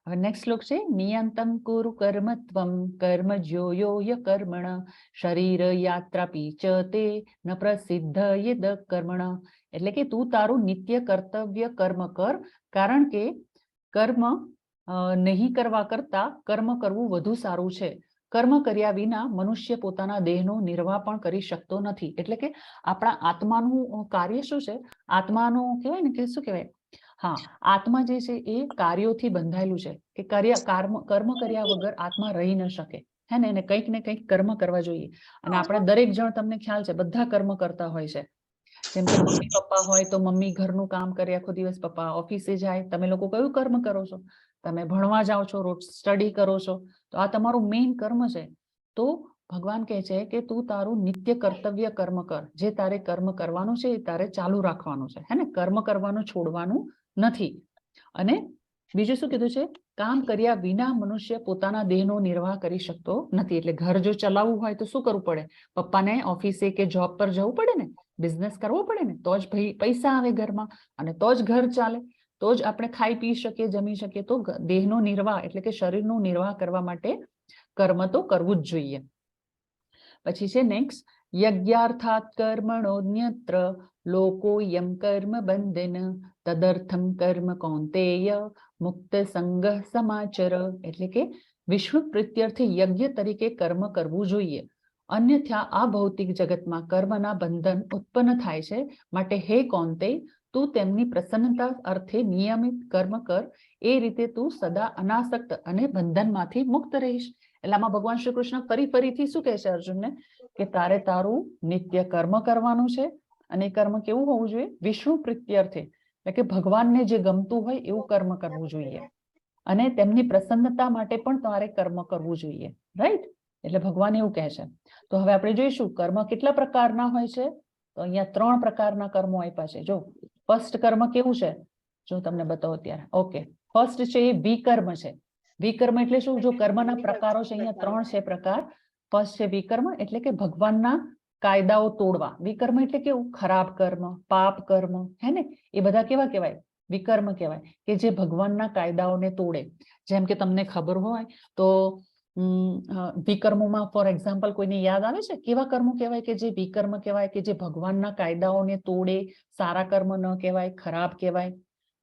હવે નેક્સ્ટ શ્લોક છે નિયંતમ કુરુ કર્મત્વમ કર્મ જ્યોયો કર્મણ શરીર યાત્રા પીચ તે ન પ્રસિદ્ધ યદ કર્મણ. એટલે કે તું તારું નિત્ય કર્તવ્ય કર્મ કર, કારણ કે કર્મ નહીં કરવા કરતા કર્મ કરવું વધુ સારું છે. કર્મ કર્યા વિના મનુષ્ય પોતાના દેહનો નિર્વાહ પણ કરી શકતો નથી. એટલે કે આપણા આત્માનું કાર્ય શું છે? આત્માનું કહેવાય ને કે શું કહેવાય? હા, આત્મા જે છે એ કાર્યોથી બંધાયેલું છે કે કર્મ કર્યા વગર આત્મા રહી ન શકે. હે ને, એને કંઈક ને કંઈક કર્મ કરવા જોઈએ. અને આપણે દરેક જણ, તમને ખ્યાલ છે, બધા કર્મ કરતા હોય છે. જેમ કે મમ્મી પપ્પા હોય તો મમ્મી ઘરનું કામ કરે આખો દિવસ, પપ્પા ઓફિસે જાય. તમે લોકો કયું કર્મ કરો છો? તમે ભણવા જાઓ છો, રોજ સ્ટડી કરો છો, તો આ તમારું મેઇન કર્મ છે. તો ભગવાન કહે છે કે તું તારું નિત્ય કર્તવ્ય કર્મ કર. જે તારે કર્મ કરવાનું છે એ તારે ચાલુ રાખવાનું છે. હે ને, કર્મ કરવાનું છોડવાનું નથી. અને બીજું શું કીધું છે? કામ કર્યા વિના મનુષ્ય પોતાના દેહનો નિર્વાહ કરી શકતો નથી. એટલે ઘર જો ચલાવવું હોય તો શું કરવું પડે? પપ્પાને ઓફિસે કે જોબ પર જવું પડે ને, બિઝનેસ કરવો પડે ને, તો જ પૈસા આવે ઘરમાં, અને તો જ ઘર ચાલે, તો જ આપણે ખાઈ પી શકીએ, જમી શકીએ. તો દેહનો નિર્વાહ એટલે કે શરીરનો નિર્વાહ કરવા માટે કર્મ તો કરવું જ જોઈએ. પછી છે નેક્સ્ટ, યજ્ઞાર્થાત કર્મણોન્યત્ર લોકોયમ કર્મ બંધન તદર્થમ કર્મ કૌંતેય મુક્ત સંગ સમાચર. એટલે કે વિષ્ણુ પ્રીત્યર્થે યજ્ઞ તરીકે કર્મ કરવું જોઈએ. અન્યથા આ ભૌતિક જગતમાં કર્મના બંધન ઉત્પન્ન થાય છે. માટે હે કૌંતેય, તું તેમની પ્રસન્નતા અર્થે નિયમિત કર્મ કર. એ રીતે તું સદા અનાસક્ત અને બંધનમાંથી મુક્ત રહીશ. એટલે આમાં ભગવાન શ્રી કૃષ્ણ ફરીથી શું કહે છે અર્જુનને? કે તારે તારું નિત્ય કર્મ કરવાનું છે. અને એ કર્મ કેવું હોવું જોઈએ? વિષ્ણુ પ્રીત્યર્થે, એટલે કે ભગવાનને જે ગમતું હોય એવું કર્મ કરવું જોઈએ. અને તેમની પ્રસન્નતા માટે પણ તમારે કર્મ કરવું જોઈએ. રાઈટ? એટલે ભગવાન એવું કહે છે. તો હવે આપણે જોઈશું કર્મ કેટલા પ્રકારના હોય છે. તો અહીંયા 3 પ્રકારના કર્મો આપ્યા છે. જો ફર્સ્ટ કર્મ કેવું છે, જો તમને બતાવો ત્યારે. ઓકે, ફર્સ્ટ છે એ વિકર્મ છે. વિકર્મ એટલે શું? જો કર્મના પ્રકારો છે, અહીંયા 3 છે પ્રકાર. ફર્સ્ટ છે વિકર્મ, એટલે કે ભગવાનના કાયદાઓ તોડવા. વિકર્મ એટલે કેવું? ખરાબ કર્મ, પાપ કર્મ, હે ને, એ બધા કેવા કહેવાય? વિકર્મ કહેવાય. કે જે ભગવાનના કાયદાઓને તોડે. જેમ કે તમને ખબર હોય તો વિકર્મોમાં ફોર એક્ઝામ્પલ કોઈને યાદ આવે છે કેવા કર્મો કહેવાય કે જે વિકર્મ કહેવાય, કે જે ભગવાનના કાયદાઓને તોડે? સારા કર્મ ન કહેવાય, ખરાબ કહેવાય.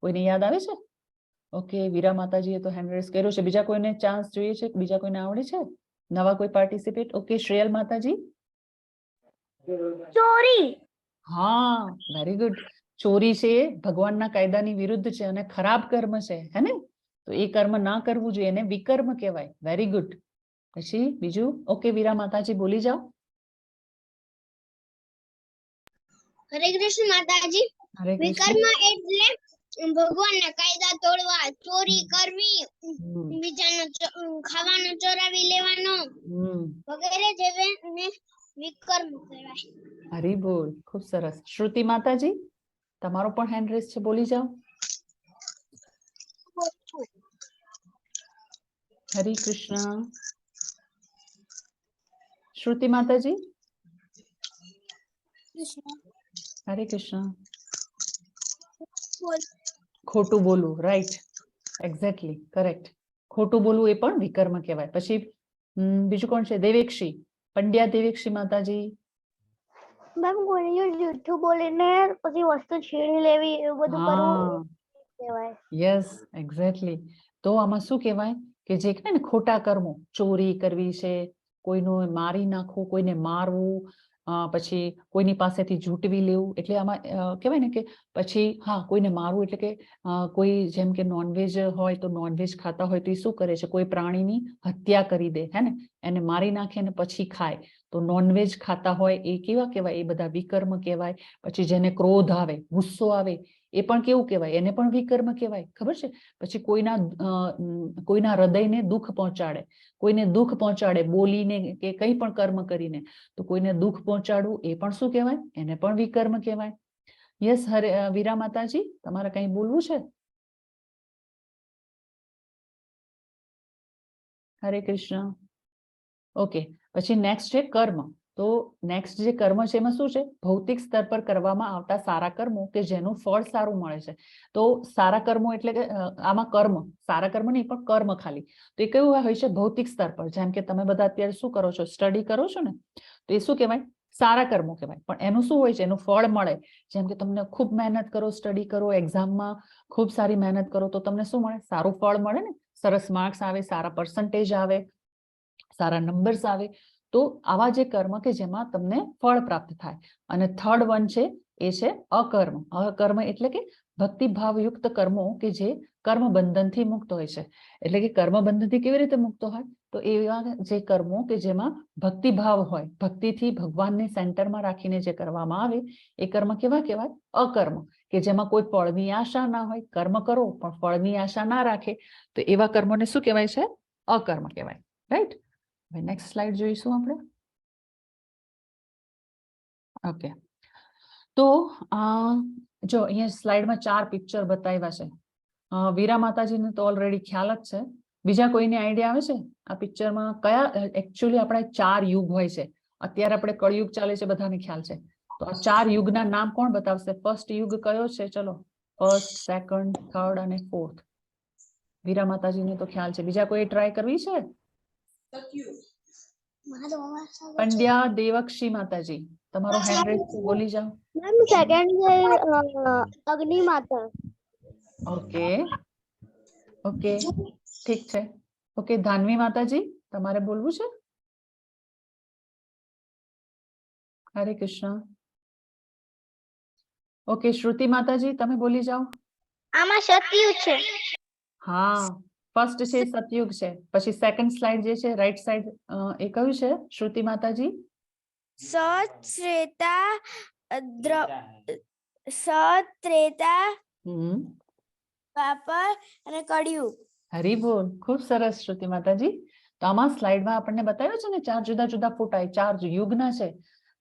કોઈને યાદ આવે છે? ઓકે, વીરા માતાજીએ તો હેન્ડ રેઝ કર્યો છે. બીજા કોઈને ચાન્સ જોઈએ છે? બીજા કોઈને આવડે છે? નવા કોઈ પાર્ટિસિપેટ? ઓકે, શ્રેયલ માતાજી. ચોરી. હા, વેરી ગુડ. ચોરી છે એ ભગવાનના કાયદાની વિરુદ્ધ છે અને ખરાબ કર્મ છે, હે ને? તો એ કર્મ ના કરવું જોઈએ, એને વિકર્મ કહેવાય. Very good. પછી બીજું? ઓકે, વીરા માતાજી બોલી જાઓ. હરે કૃષ્ણ માતાજી. હરે કૃષ્ણ. વિકર્મ એટલે ભગવાનના કાયદા તોડવા, ચોરી કરવી, બીજાનો ખાવાનો ચોરાવી લેવાનો વગેરે જેવાને વિકર્મ કહેવાય. હરી બોલ, ખૂબ સરસ. શ્રુતિ માતાજી, તમારો પણ હેન્ડ રેઝ છે, બોલી જાઓ. હરે કૃષ્ણ. શ્રુતિ માતાજી. હરે કૃષ્ણ. ખોટું બોલવું, રાઈટ, એક્ઝેક્ટલી, કરેક્ટ. ખોટું બોલવું એ પણ વિકર્મ કહેવાય. પછી બીજું કોણ છે? દેવેક્ષી, પંડ્યા દેવેક્ષી માતાજી. મેમ, કોઈ જૂઠું બોલીને પછી વસ્તુ છીણી લેવી, એવું બધું કરવું કહેવાય. Yes, exactly. તો આમાં શું કહેવાય? કે જે કહેવાય ને ખોટા કર્મો, ચોરી કરવી છે, કોઈનું મારી નાખવું, કોઈને મારવું, પછી કોઈની પાસેથી ઝૂંટવી લેવું. એટલે આમાં કહેવાય ને કે પછી હા, કોઈને મારવું એટલે કે કોઈ જેમ કે નોનવેજ હોય તો નોનવેજ ખાતા હોય તો એ શું કરે છે? કોઈ પ્રાણીની હત્યા કરી દે, હે ને, એને મારી નાખે ને પછી ખાય. તો નોનવેજ ખાતા હોય એ કેવા કહેવાય? એ બધા વિકર્મ કહેવાય. પછી જેને ક્રોધ આવે, ગુસ્સો આવે, એ પણ કેવું કહેવાય? એને પણ વિકર્મ કહેવાય. ખબર છે? પછી કોઈના હૃદયને દુઃખ પહોંચાડે, કોઈને દુઃખ પહોંચાડે બોલીને કે કંઈ પણ કર્મ કરીને, તો કોઈને દુઃખ પહોંચાડવું એ પણ શું કહેવાય? એને પણ વિકર્મ કહેવાય. યસ, વીરા માતાજી, તમારે કંઈ બોલવું છે? હરે કૃષ્ણ. ઓકે, પછી નેક્સ્ટ છે કર્મ. તો નેક્સ્ટ જે કર્મ છે એમાં શું છે? ભૌતિક સ્તર પર કરવામાં આવતા સારા કર્મો કે જેનું ફળ સારું મળે છે. તો સારા કર્મો એટલે કે આમાં કર્મ, સારા કર્મ નહીં પણ કર્મ ખાલી. તો એ કેવું હોય છે? ભૌતિક સ્તર પર. જેમ કે તમે બધા અત્યારે શું કરો છો? સ્ટડી કરો છો ને, તો એ શું કહેવાય? સારા કર્મો કહેવાય. પણ એનું શું હોય છે? એનું ફળ મળે. જેમ કે તમને ખૂબ મહેનત કરો, સ્ટડી કરો, એક્ઝામમાં ખૂબ સારી મહેનત કરો તો તમને શું મળે? સારું ફળ મળે ને, સરસ માર્ક્સ આવે, સારા પર્સન્ટેજ આવે, સારા નંબર્સ આવે, તો આવા જે કર્મ કે જેમાં તમને ફળ પ્રાપ્ત થાય. અને થર્ડ વન છે એ છે અકર્મ. અકર્મ એટલે કે ભક્તિભાવયુક્ત કર્મો કે જે કર્મ બંધનથી મુક્ત હોય છે. એટલે કે કર્મ બંધનથી કેવી રીતે મુક્ત હોય? તો એવા જે કર્મો કે જેમાં ભક્તિભાવ હોય, ભક્તિથી ભગવાનને સેન્ટરમાં રાખીને જે કરવામાં આવે એ કર્મ કેવા કહેવાય? અકર્મ. કે જેમાં કોઈ ફળની આશા ના હોય, કર્મ કરો પણ ફળની આશા ના રાખે, તો એવા કર્મોને શું કહેવાય છે? અકર્મ કહેવાય. રાઈટ. હવે નેક્સ્ટ સ્લાઇડ જોઈશું આપણે. ઓકે, તો જો અહીંયા સ્લાઇડમાં 4 પિક્ચર બતાવ્યા છે. વીરા માતાજીને તો ઓલરેડી ખ્યાલ જ છે. બીજા કોઈને આઈડિયા આવે છે આ પિક્ચરમાં કયા એકચ્યુઅલી આપણા 4 યુગ હોય છે? અત્યારે આપણે કળયુગ ચાલે છે, બધાને ખ્યાલ છે. તો આ 4 યુગના નામ કોણ બતાવશે? ફર્સ્ટ યુગ કયો છે? ચલો, ફર્સ્ટ, સેકન્ડ, થર્ડ અને ફોર્થ. વીરા માતાજીને તો ખ્યાલ છે. બીજા કોઈ ટ્રાય કરવી છે? પંડ્યા દેવક્ષી માતાજી, તમારો હેન્ડ રેઝ બોલી જાઓ. મેમ સેકન્ડ છે અગ્નિ માતા. ઓકે ઓકે, ઠીક છે. ઓકે, ધાનવી માતાજી, તમારે બોલવું છે? હરે કૃષ્ણ. ઓકે, શ્રુતિ માતાજી, તમે બોલી જાઓ. આમાં સત્યુગ છે. હા, ફર્સ્ટ છે સતયુગ છે. પછી સેકન્ડ સ્લાઇડ જે છે રાઈટ સાઈડ, એ કયું છે શ્રુતિ માતાજી? સત્રેતા સત્રેતા દ્વાપર અને કળિયુગ. હરી બોલ, ખૂબ સરસ શ્રુતિ માતાજી. તો આમાં સ્લાઇડમાં આપણને બતાવ્યું છે ને 4 જુદા જુદા ફોટા, 4 યુગના છે.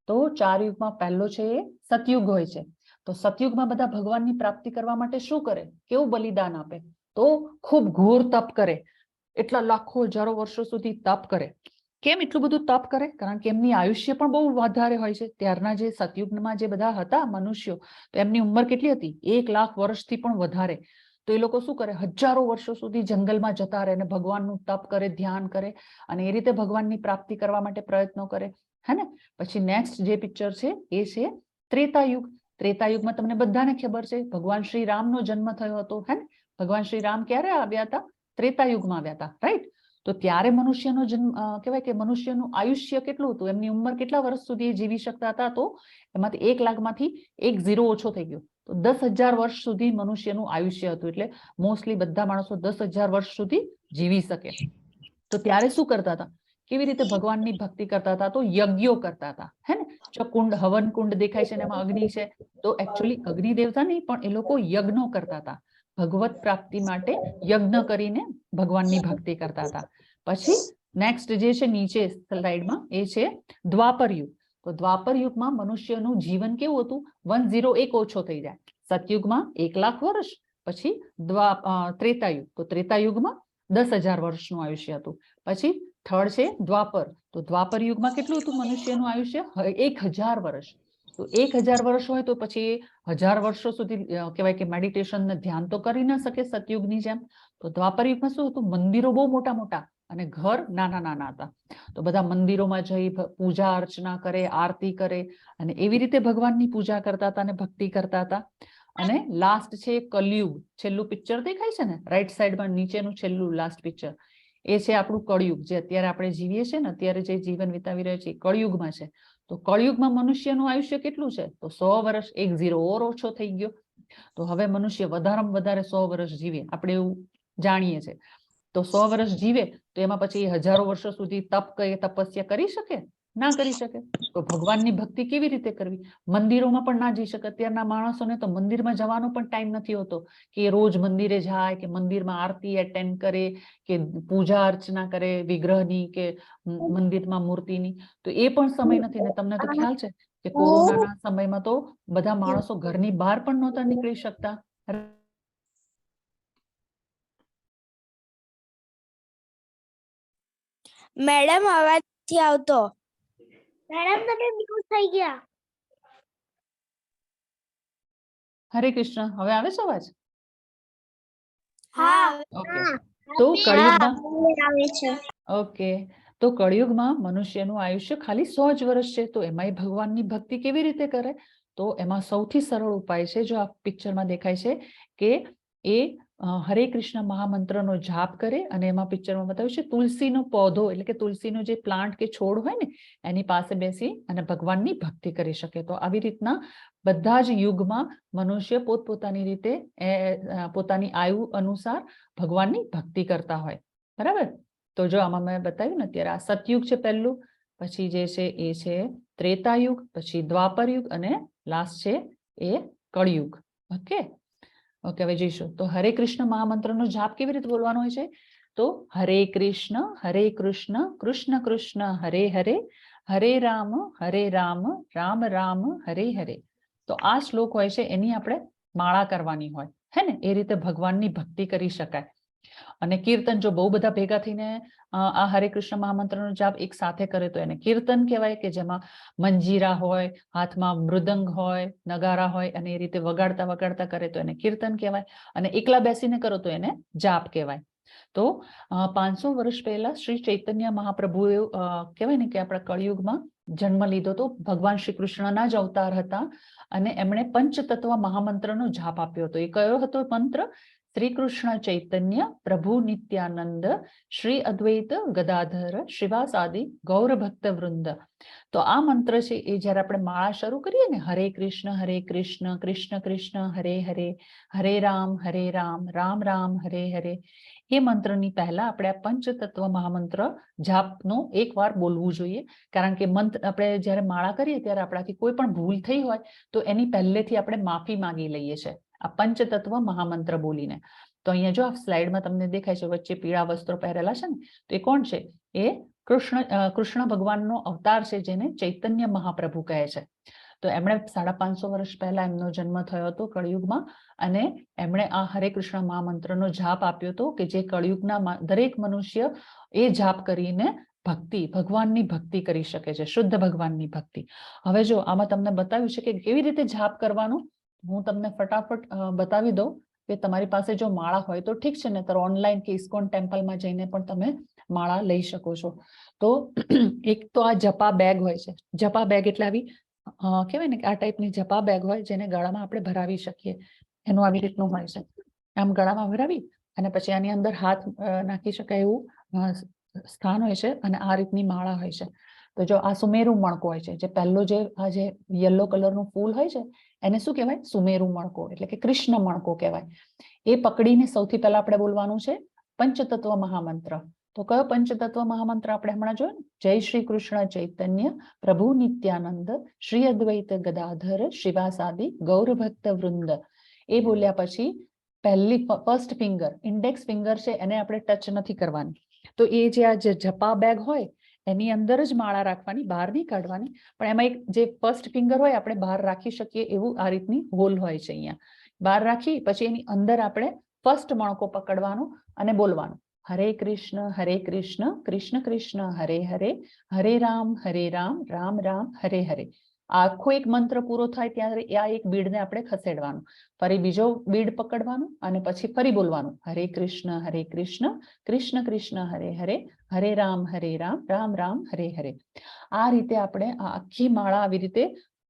તો 4 યુગમાં પહેલો છે એ સતયુગ હોય છે. તો સતયુગમાં બધા ભગવાનની પ્રાપ્તિ કરવા માટે શું કરે? કેવું બલિદાન આપે? તો ખૂબ ઘોર તપ કરે. એટલા લાખો હજારો વર્ષો સુધી તપ કરે. કેમ એટલું બધું તપ કરે? કારણ કે એમની આયુષ્ય પણ બહુ વધારે હોય છે. ત્યારના જે સતયુગમાં જે બધા હતા મનુષ્યો, તો એમની ઉંમર કેટલી હતી? 1 લાખ વર્ષથી પણ વધારે. તો એ લોકો શું કરે? હજારો વર્ષો સુધી જંગલમાં જતા રહે અને ભગવાનનું તપ કરે, ધ્યાન કરે અને એ રીતે ભગવાનની પ્રાપ્તિ કરવા માટે પ્રયત્નો કરે. હે ને? પછી નેક્સ્ટ જે પિક્ચર છે એ છે ત્રેતાયુગ. ત્રેતાયુગમાં તમને બધાને ખબર છે ભગવાન શ્રી રામનો જન્મ થયો હતો. હે ને? ભગવાન શ્રી રામ ક્યારે આવ્યા હતા? ત્રેતાયુગમાં આવ્યા હતા. રાઈટ. તો ત્યારે મનુષ્યનો જન્મ કહેવાય કે મનુષ્યનું આયુષ્ય કેટલું હતું? એમની ઉંમર કેટલા વર્ષ સુધી જીવી શકતા હતા? તો એમાંથી 1 લાખમાંથી 1 ઝીરો ઓછો થઈ ગયો. તો 10,000 વર્ષ સુધી મનુષ્યનું આયુષ્ય હતું. એટલે મોસ્ટલી બધા માણસો 10,000 વર્ષ સુધી જીવી શકે. તો ત્યારે શું કરતા હતા? કેવી રીતે ભગવાનની ભક્તિ કરતા હતા? તો યજ્ઞો કરતા હતા. હે ને? જો કુંડ, હવન કુંડ દેખાય છે ને એમાં અગ્નિ છે, તો એકચ્યુઅલી અગ્નિ દેવતા નહીં પણ એ લોકો યજ્ઞો કરતા હતા. ભગવત પ્રાપ્તિ માટે યજ્ઞ કરીને ભગવાનની ભક્તિ કરતા હતા. પછી નેક્સ્ટ જે છે નીચે સ્લાઇડમાં એ છે દ્વાપર યુગ. તો દ્વાપર યુગમાં મનુષ્યનું જીવન કેવું હતું? 101 ઓછો થઈ જાય. સતયુગમાં 1 લાખ વર્ષ. પછી ત્રેતાયુગ, તો ત્રેતાયુગમાં 10,000 વર્ષનું આયુષ્ય હતું. પછી થર્ડ છે દ્વાપર. તો દ્વાપર યુગમાં કેટલું હતું મનુષ્યનું આયુષ્ય? 1,000 વર્ષ. તો 1,000 વર્ષ હોય તો પછી 1000 વર્ષો સુધી કહેવાય કે મેડિટેશન ને ધ્યાન તો કરી ના શકે સતયુગની જેમ. તો દ્વાપર યુગમાં શું હતું? મંદિરો બહુ મોટા મોટા અને ઘર નાના નાના હતા. તો બધા મંદિરોમાં જઈ પૂજા અર્ચના કરે, આરતી કરે અને એવી રીતે ભગવાનની પૂજા કરતા હતા અને ભક્તિ કરતા હતા. અને લાસ્ટ છે કલયુગ. છેલ્લું પિક્ચર દેખાય છે ને રાઈટ સાઈડમાં નીચેનું છેલ્લું લાસ્ટ પિક્ચર, એ છે આપણું કળયુગ. જે અત્યારે આપણે જીવીએ છીએ ને, અત્યારે જે જીવન વિતાવી રહ્યા છીએ કળયુગમાં છે. તો કળયુગમાં મનુષ્યનું આયુષ્ય કેટલું છે? તો 100 વર્ષ. 1 ઝીરો ઓર ઓછો થઈ ગયો. તો હવે મનુષ્ય વધારેમાં વધારે 100 વર્ષ જીવે, આપણે એવું જાણીએ છીએ. તો 100 વર્ષ જીવે તો એમાં પછી હજારો વર્ષો સુધી તપસ્યા કરી શકે? ના કરી શકે. તો ભગવાનની ભક્તિ કેવી રીતે કરવી? મંદિરોમાં પણ ના જઈ શકે. અત્યારના માણસોને તો મંદિરમાં જવાનો પણ ટાઈમ નથી હોતો કે રોજ મંદિરે જાય, કે મંદિરમાં આરતી એટેન્ડ કરે, કે પૂજા અર્ચના કરે વિગ્રહની કે મંદિરમાં મૂર્તિની. તો એ પણ સમય નથી. ને તમને તો ખ્યાલ છે કે કોરોનાના સમયમાં તો બધા માણસો ઘરની બહાર પણ નહોતા નીકળી શકતા. મેડમ અવાજ નથી આવતો. મેડમ તમે મ્યુટ થઈ ગયા. હરે કૃષ્ણ. હવે આવે છે અવાજ? હા. ઓકે. તો કળિયુગમાં આવે છે. ઓકે, તો કળિયુગમાં મનુષ્યનું આયુષ્ય ખાલી 100 જ વર્ષ છે. તો એમાંય ભગવાનની ભક્તિ કેવી રીતે કરે? તો એમાં સૌથી સરળ ઉપાય છે, જો આ પિક્ચરમાં દેખાય છે કે એ હરે કૃષ્ણ મહામંત્રનો જાપ કરે અને એમાં પિક્ચરમાં બતાવ્યું છે તુલસીનો પૌધો એટલે કે તુલસીનો જે પ્લાન્ટ કે છોડ હોય ને એની પાસે બેસી અને ભગવાનની ભક્તિ કરી શકે. તો આવી રીતના બધા જ યુગમાં મનુષ્ય પોતપોતાની રીતે પોતાની આયુ અનુસાર ભગવાનની ભક્તિ કરતા હોય. બરાબર. તો જો આમાં મેં બતાવ્યું ને અત્યારે આ સતયુગ છે પહેલું, પછી જે છે એ છે ત્રેતાયુગ, પછી દ્વાપર યુગ અને લાસ્ટ છે એ કળયુગ. ઓકે ઓકે, હવે જઈશું. તો હરે કૃષ્ણ મહામંત્રનો જાપ કેવી રીતે બોલવાનો હોય છે? તો હરે કૃષ્ણ કૃષ્ણ કૃષ્ણ હરે હરે, હરે રામ રામ રામ હરે હરે. તો આ શ્લોક હોય છે એની આપણે માળા કરવાની હોય, હે ને? એ રીતે ભગવાનની ભક્તિ કરી શકાય. અને કીર્તન જો બહુ બધા ભેગા થઈને આ હરે કૃષ્ણ મહામંત્રનો જાપ એક સાથે કરે તો એને કીર્તન કહેવાય, કે જેમાં મંજીરા હોય, હાથમાં મૃદંગ હોય, નગારા હોય અને એ રીતે વગાડતા વગાડતા કરે તો એને કીર્તન કહેવાય. અને એકલા બેસીને કરો તો એને જાપ કહેવાય. તો 500 વર્ષ પહેલા શ્રી ચૈતન્ય મહાપ્રભુએ કહેવાય ને કે આપણા કળિયુગમાં જન્મ લીધો તો ભગવાન શ્રી કૃષ્ણના જ અવતાર હતા અને એમણે પંચતત્વ મહામંત્રનો જાપ આપ્યો હતો. એ કયો હતો મંત્ર? શ્રી કૃષ્ણ ચૈતન્ય પ્રભુ નિત્યાનંદ શ્રી અદ્વૈત ગદાધર શ્રીવાસાદિ ગૌર ભક્ત વૃંદ. તો આ મંત્ર છે એ જ્યારે આપણે માળા શરૂ કરીએ ને, હરે કૃષ્ણ કૃષ્ણ કૃષ્ણ હરે હરે, હરે રામ રામ રામ હરે હરે, એ મંત્રની પહેલા આપણે આ પંચતત્વ મહામંત્ર જાપનો એકવાર બોલવું જોઈએ. કારણ કે મંત્ર આપણે જ્યારે માળા કરીએ ત્યારે આપણાથી કોઈ પણ ભૂલ થઈ હોય તો એની પહેલેથી આપણે માફી માંગી લઈએ છીએ આ પંચતત્વ મહામંત્ર બોલીને. તો અહીંયા જો આ સ્લાઇડમાં તમને દેખાય છે વચ્ચે પીળા વસ્ત્રો પહેરેલા છે ને, તો એ કોણ છે? એ કૃષ્ણ ભગવાનનો અવતાર છે જેને ચૈતન્ય મહાપ્રભુ કહે છે. તો એમણે 550 વર્ષ પહેલા એમનો જન્મ થયો હતો કળિયુગમાં અને એમણે આ હરે કૃષ્ણ મહામંત્રનો જાપ આપ્યો હતો કે જે કળિયુગના દરેક મનુષ્ય એ જાપ કરીને ભગવાનની ભક્તિ કરી શકે છે, શુદ્ધ ભગવાનની ભક્તિ. હવે જો આમાં તમને બતાવ્યું છે કે કેવી રીતે જાપ કરવાનું. હું તમને ફટાફટ બતાવી દઉં કે તમારી પાસે જો માળા હોય તો ઠીક છે, ને તો ઓનલાઈન કે ઇસ્કોન ટેમ્પલમાં જઈને પણ તમે માળા લઈ શકો છો. તો એક તો આ જપા બેગ હોય છે. જપા બેગ એટલે આવી કહેવાય ને કે આ ટાઈપની જપા બેગ હોય જેને ગળામાં આપણે ભરાવી શકીએ. એનું આવી રીતનું હોય છે. આમ ગળામાં ભરાવી અને પછી આની અંદર હાથ નાખી શકાય એવું સ્થાન હોય છે અને આ રીતની માળા હોય છે. તો જો આ સુમેરુ મણકો હોય છે, જે પહેલો જે આ જે યલો કલરનું ફૂલ હોય છે એને શું કહેવાય? સુમેરુ મણકો એટલે કે કૃષ્ણ મણકો કહેવાય. એ પકડીને સૌથી પહેલા આપણે બોલવાનું છે પંચતત્વ મહામંત્ર. તો કયો પંચતત્વ મહામંત્ર આપણે હમણાં જોયો? જય શ્રી કૃષ્ણ ચૈતન્ય પ્રભુ નિત્યાનંદ શ્રી અદ્વૈત ગદાધર શ્રીવાસાદિ ગૌર ભક્ત વૃંદ. એ બોલ્યા પછી પહેલી ફર્સ્ટ ફિંગર, ઇન્ડેક્સ ફિંગર છે એને આપણે ટચ નથી કરવાની. તો એ જે આ જપા બેગ હોય એની અંદર જ માળા રાખવાની, બહાર નહીં કાઢવાની. પણ એમાં એક જે ફર્સ્ટ ફિંગર હોય આપણે બહાર રાખી શકીએ એવું આ રીતની હોલ હોય છે. અહીંયા બહાર રાખી પછી એની અંદર આપણે ફર્સ્ટ મણકો પકડવાનો અને બોલવાનું હરે કૃષ્ણ કૃષ્ણ કૃષ્ણ હરે હરે, હરે રામ રામ રામ હરે હરે. આખો એક મંત્ર પૂરો થાય ત્યારે આ એક બીડને આપણે ખસેડવાનું, ફરી બીજો બીડ પકડવાનું અને પછી ફરી બોલવાનું હરે કૃષ્ણ કૃષ્ણ કૃષ્ણ હરે હરે, હરે રામ રામ રામ હરે હરે. આ રીતે આપણે આ આખી માળા આવી રીતે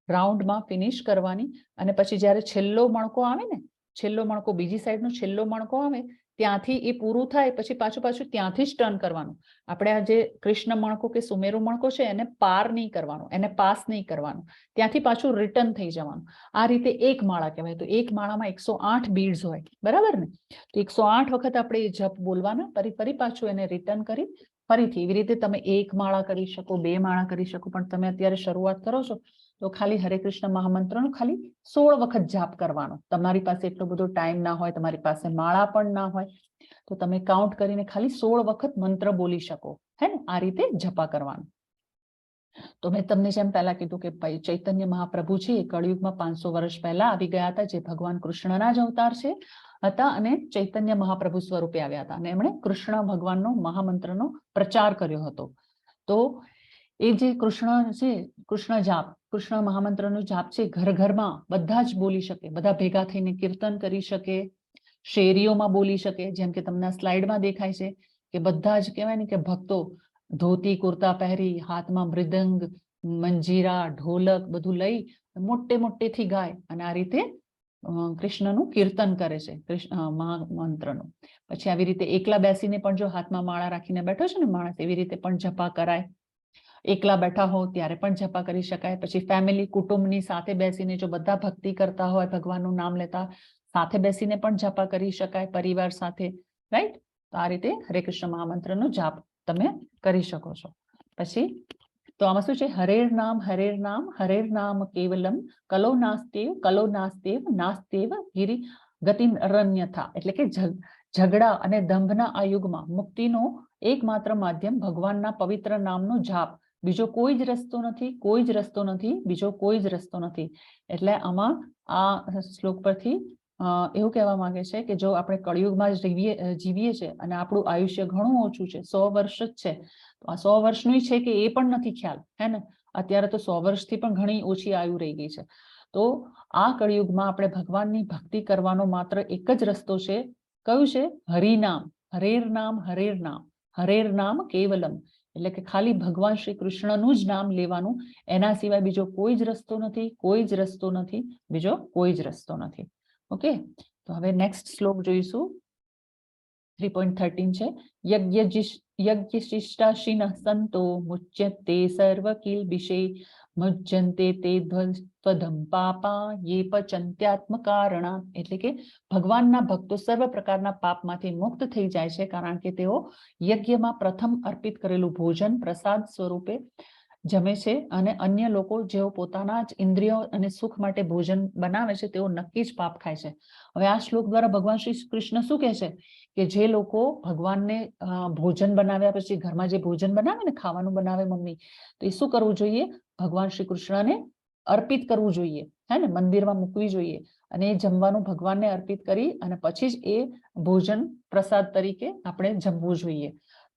રાઉન્ડમાં ફિનિશ કરવાની. અને પછી જ્યારે છેલ્લો મણકો આવે ને, છેલ્લો મણકો બીજી સાઈડનો છેલ્લો મણકો આવે ત્યાંથી એ પૂરું થાય પછી પાછું ત્યાંથી જ ટર્ન કરવાનું. આપણે આ જે કૃષ્ણ મણકો કે સુમેરુ મણકો છે એને પાર નહીં કરવાનું, એને પાસ નહીં કરવાનું, ત્યાંથી પાછું રિટર્ન થઈ જવાનું. આ રીતે એક માળા કહેવાય. તો એક માળામાં 108 બીડ્સ હોય, બરાબર ને? તો 108 વખત આપણે એ જપ બોલવાના, ફરી પાછું એને રિટર્ન કરી ફરીથી. એવી રીતે તમે એક માળા કરી શકો, 2 માળા કરી શકો. પણ તમે અત્યારે શરૂઆત કરો છો તો ખાલી હરે કૃષ્ણ મહામંત્રનો ખાલી 16 વખત જાપ કરવાનો. તમારી પાસે એટલો બધો ટાઈમ ના હોય, તમારી પાસે માળા પણ ના હોય, તો તમે કાઉન્ટ કરીને ખાલી 16 વખત મંત્ર બોલી શકો, હે ને? આ રીતે જપા કરવાનું. તો મેં તમને જેમ પહેલા કીધું કે ચૈતન્ય મહાપ્રભુ છે એ કળિયુગમાં 500 વર્ષ પહેલા આવી ગયા હતા, જે ભગવાન કૃષ્ણના જ અવતાર છે હતા અને ચૈતન્ય મહાપ્રભુ સ્વરૂપે આવ્યા હતા અને એમણે કૃષ્ણ ભગવાનનો મહામંત્રનો પ્રચાર કર્યો હતો. તો એ જે કૃષ્ણ છે, કૃષ્ણ જાપ, કૃષ્ણ મહામંત્રનો જાપ છે ઘર ઘરમાં બધા જ બોલી શકે, બધા ભેગા થઈને કીર્તન કરી શકે, શેરીઓમાં બોલી શકે. જેમ કે તમને સ્લાઇડમાં દેખાય છે કે બધા જ કહેવાય ને કે ભક્તો ધોતી કુર્તા પહેરી, હાથમાં મૃદંગ, મંજીરા, ઢોલક બધું લઈ મોટેથી ગાય અને આ રીતે કૃષ્ણનું કીર્તન કરે છે, મંત્રનું. પછી આવી રીતે એકલા બેસીને પણ જો હાથમાં માળા રાખીને બેઠો છે ને માણસ, એવી રીતે પણ જપા કરાય. એકલા બેઠા હો ત્યારે પણ જપા કરી શકાય. પછી ફેમિલી કુટુંબની સાથે બેસીને જો બધા ભક્તિ કરતા હોય, ભગવાનનું નામ લેતા, સાથે બેસીને પણ જપા કરી શકાય પરિવાર સાથે, રાઈટ. તો આ રીતે હરે કૃષ્ણ મહામંત્રનો જાપ તમે કરી શકો છો. પછી તો આમાં શું છે, હરેર નામ હરેર નામ કેવલમ કલો નાસ્તેવ નાસ્તેવ ગિરી ગતિરન્યથા. એટલે કે ઝઘડા અને દંભના આ યુગમાં મુક્તિનો એકમાત્ર માધ્યમ ભગવાનના પવિત્ર નામનો જાપ, બીજો કોઈ જ રસ્તો નથી, કોઈ જ રસ્તો નથી, બીજો કોઈ જ રસ્તો નથી. એટલે આમાં આ શ્લોક પરથી એવું કહેવા માંગે છે કે જો આપણે કળિયુગમાં જીવીએ છીએ અને આપણું આયુષ્ય ઘણું ઓછું છે, 100 વર્ષ જ છે, તો આ 100 વર્ષનું છે કે એ પણ નથી ખ્યાલ, હે ને. અત્યારે તો 100 વર્ષથી પણ ઘણી ઓછી આયુ રહી ગઈ છે. તો આ કળિયુગમાં આપણે ભગવાનની ભક્તિ કરવાનો માત્ર એક જ રસ્તો છે. કયું છે? હરિનામ, હરેર નામ કેવલમ. એટલે કે ખાલી ભગવાન શ્રી કૃષ્ણનું જ નામ લેવાનું, એના સિવાય બીજો કોઈ જ રસ્તો નથી, કોઈ જ રસ્તો નથી, બીજો કોઈ જ રસ્તો નથી. ઓકે, તો હવે નેક્સ્ટ શ્લોક જોઈશું. 3.13 છે. યજ્ઞશિષ્ટાશિનઃ સંતો મુચ્યતે સર્વ કિલ્બિષે મુજ્જન્તે તે ત્વધમ પાપા યે પચંત્યાત્મ કારણા. એટલે કે ભગવાનના ભક્તો સર્વ પ્રકારના પાપમાંથી મુક્ત થઈ જાય છે, કારણ કે તેઓ યજ્ઞમાં પ્રથમ અર્પિત કરેલું ભોજન પ્રસાદ સ્વરૂપે જમે છે, અને અન્ય લોકો જેઓ પોતાના જ ઇન્દ્રિયો અને સુખ માટે ભોજન બનાવે છે, તેઓ નક્કી જ પાપ ખાય છે. હવે આ શ્લોક દ્વારા ભગવાન શ્રી કૃષ્ણ શું કહે છે કે જે લોકો ભગવાનને ભોજન બનાવ્યા પછી ઘરમાં જે ભોજન બનાવે ને, ખાવાનું બનાવે મમ્મી, તો એ શું કરવું જોઈએ? ભગવાન શ્રી કૃષ્ણને અર્પિત કરવું જોઈએ, હે ને, મંદિરમાં મૂકવી જોઈએ, અને એ જમવાનું ભગવાનને અર્પિત કરી અને પછી જ એ ભોજન પ્રસાદ તરીકે આપણે જમવું જોઈએ.